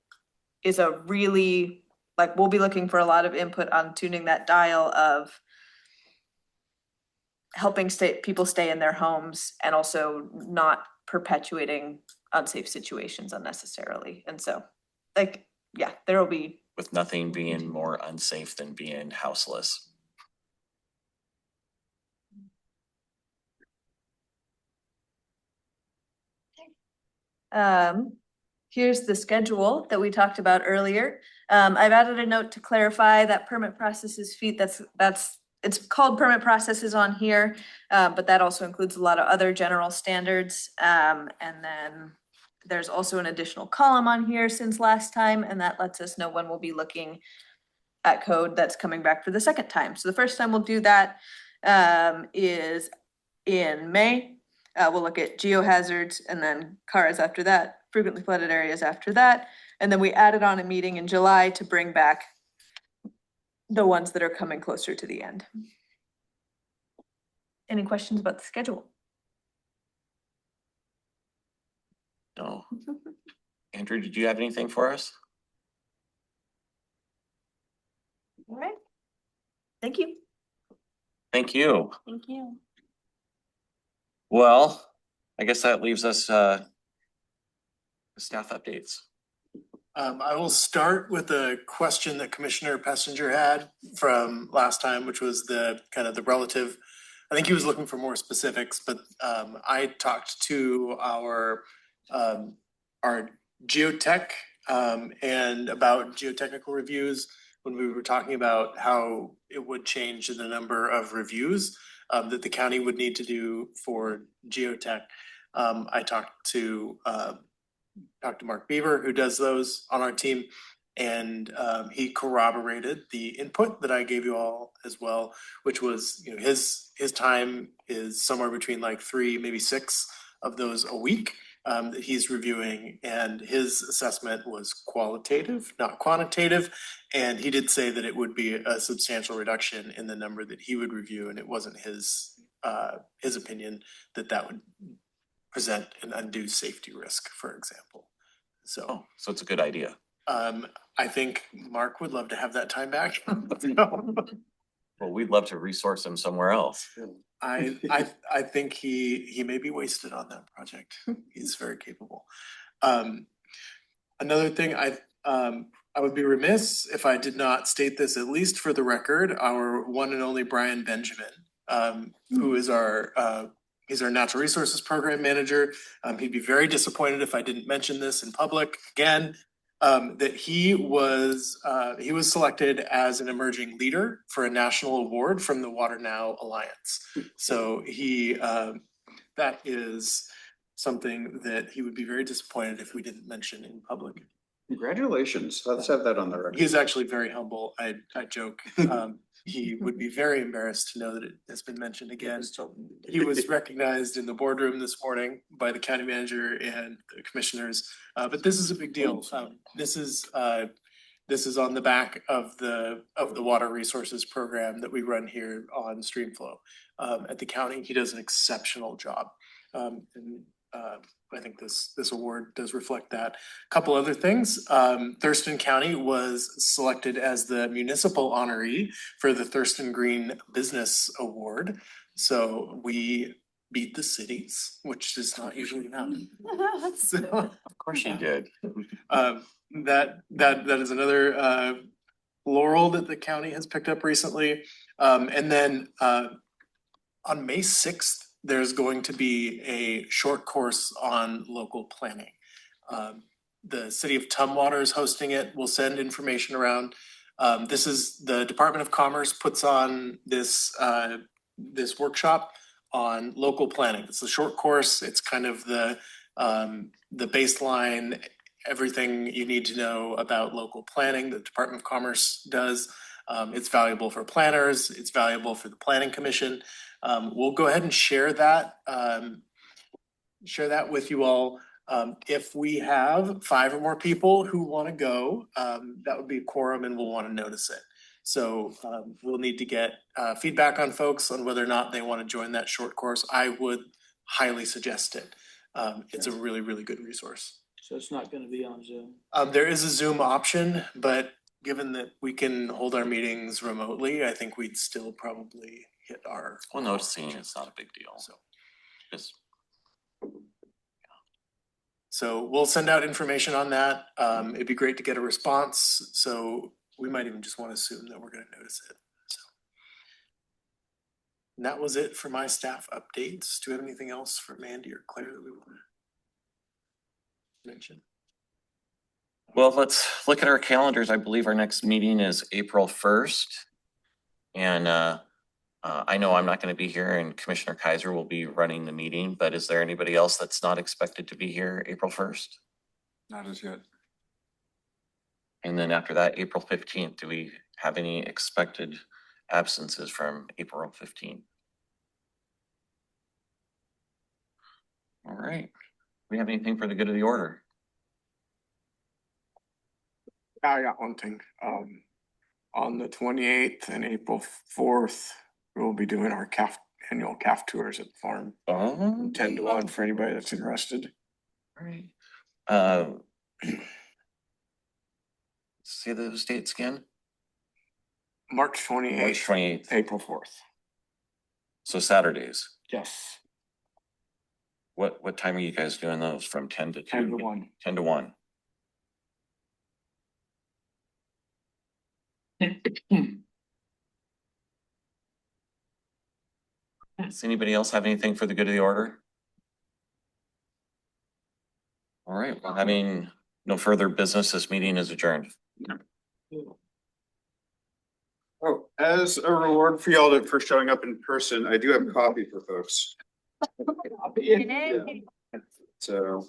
is a really, like, we'll be looking for a lot of input on tuning that dial of helping people stay in their homes and also not perpetuating unsafe situations unnecessarily. And so, like, yeah, there will be. With nothing being more unsafe than being houseless. Here's the schedule that we talked about earlier. I've added a note to clarify that permit processes fee, it's called permit processes on here, but that also includes a lot of other general standards. And then there's also an additional column on here since last time, and that lets us know when we'll be looking at code that's coming back for the second time. So the first time we'll do that is in May. We'll look at geohazards and then CARAs after that, frequently flooded areas after that. And then we added on a meeting in July to bring back the ones that are coming closer to the end. Any questions about the schedule? No. Andrew, did you have anything for us? All right. Thank you. Thank you. Thank you. Well, I guess that leaves us staff updates. I will start with a question that Commissioner Pessinger had from last time, which was the kind of the relative. I think he was looking for more specifics, but I talked to our geotech and about geotechnical reviews when we were talking about how it would change the number of reviews that the county would need to do for geotech. I talked to Mark Beaver, who does those on our team, and he corroborated the input that I gave you all as well, which was, his time is somewhere between like 3, maybe 6 of those a week that he's reviewing, and his assessment was qualitative, not quantitative, and he did say that it would be a substantial reduction in the number that he would review, and it wasn't his opinion that would present an undue safety risk, for example. So it's a good idea. I think Mark would love to have that time back. Well, we'd love to resource him somewhere else. I think he may be wasted on that project. He's very capable. Another thing, I would be remiss if I did not state this, at least for the record, our one and only Brian Benjamin, who is he's our natural resources program manager. He'd be very disappointed if I didn't mention this in public again, that he was selected as an emerging leader for a national award from the Water Now Alliance. So that is something that he would be very disappointed if we didn't mention in public. Congratulations. Let's have that on the record. He's actually very humble. I joke. He would be very embarrassed to know that it has been mentioned again. He was recognized in the boardroom this morning by the county manager and the commissioners. But this is a big deal. This is on the back of the water resources program that we run here on Streamflow at the county. He does an exceptional job. I think this award does reflect that. Couple other things, Thurston County was selected as the municipal honoree for the Thurston Green Business Award. So we beat the cities, which is not usually happen. So, Of course you did. that is another laurel that the county has picked up recently. And then on May 6th, there's going to be a short course on local planning. The city of Tumwater is hosting it. We'll send information around. This is the Department of Commerce puts on this workshop on local planning. It's a short course. It's kind of the baseline, everything you need to know about local planning that the Department of Commerce does. It's valuable for planners. It's valuable for the Planning Commission. We'll go ahead and share that with you all. If we have 5 or more people who want to go, that would be a quorum and we'll want to notice it. So we'll need to get feedback on folks on whether or not they want to join that short course. I would highly suggest it. It's a really, really good resource. So it's not gonna be on Zoom. There is a Zoom option, but given that we can hold our meetings remotely, I think we'd still probably hit our. Well, noticing it's not a big deal. So. Just So we'll send out information on that. It'd be great to get a response. So we might even just want to assume that we're going to notice it. So. And that was it for my staff updates. Do you have anything else for Mandy or Claire that we want to mention? well, let's look at our calendars. I believe our next meeting is April 1st. And I know I'm not going to be here and Commissioner Kaiser will be running the meeting, but is there anybody else that's not expected to be here April 1st? Not as yet. And then after that, April 15th, do we have any expected absences from April 15th? All right. We have anything for the good of the order? I got one thing. On the 28th and April 4th, we'll be doing our annual calf tours at the farm. Oh. 10 to 1 for anybody that's interested. All right. Say those dates again. March 28th. March 28th. April 4th. So Saturdays. Yes. What time are you guys doing those? From 10 to 2? 10 to 1. 10 to 1. Does anybody else have anything for the good of the order? All right, well, having no further business, this meeting is adjourned. Oh, as a reward for y'all for showing up in person, I do have coffee for folks. So.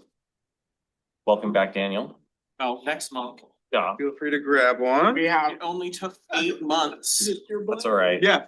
Welcome back, Daniel. Oh, next month. Yeah. Feel free to grab one. We have. It only took 8 months. That's all right. Yeah,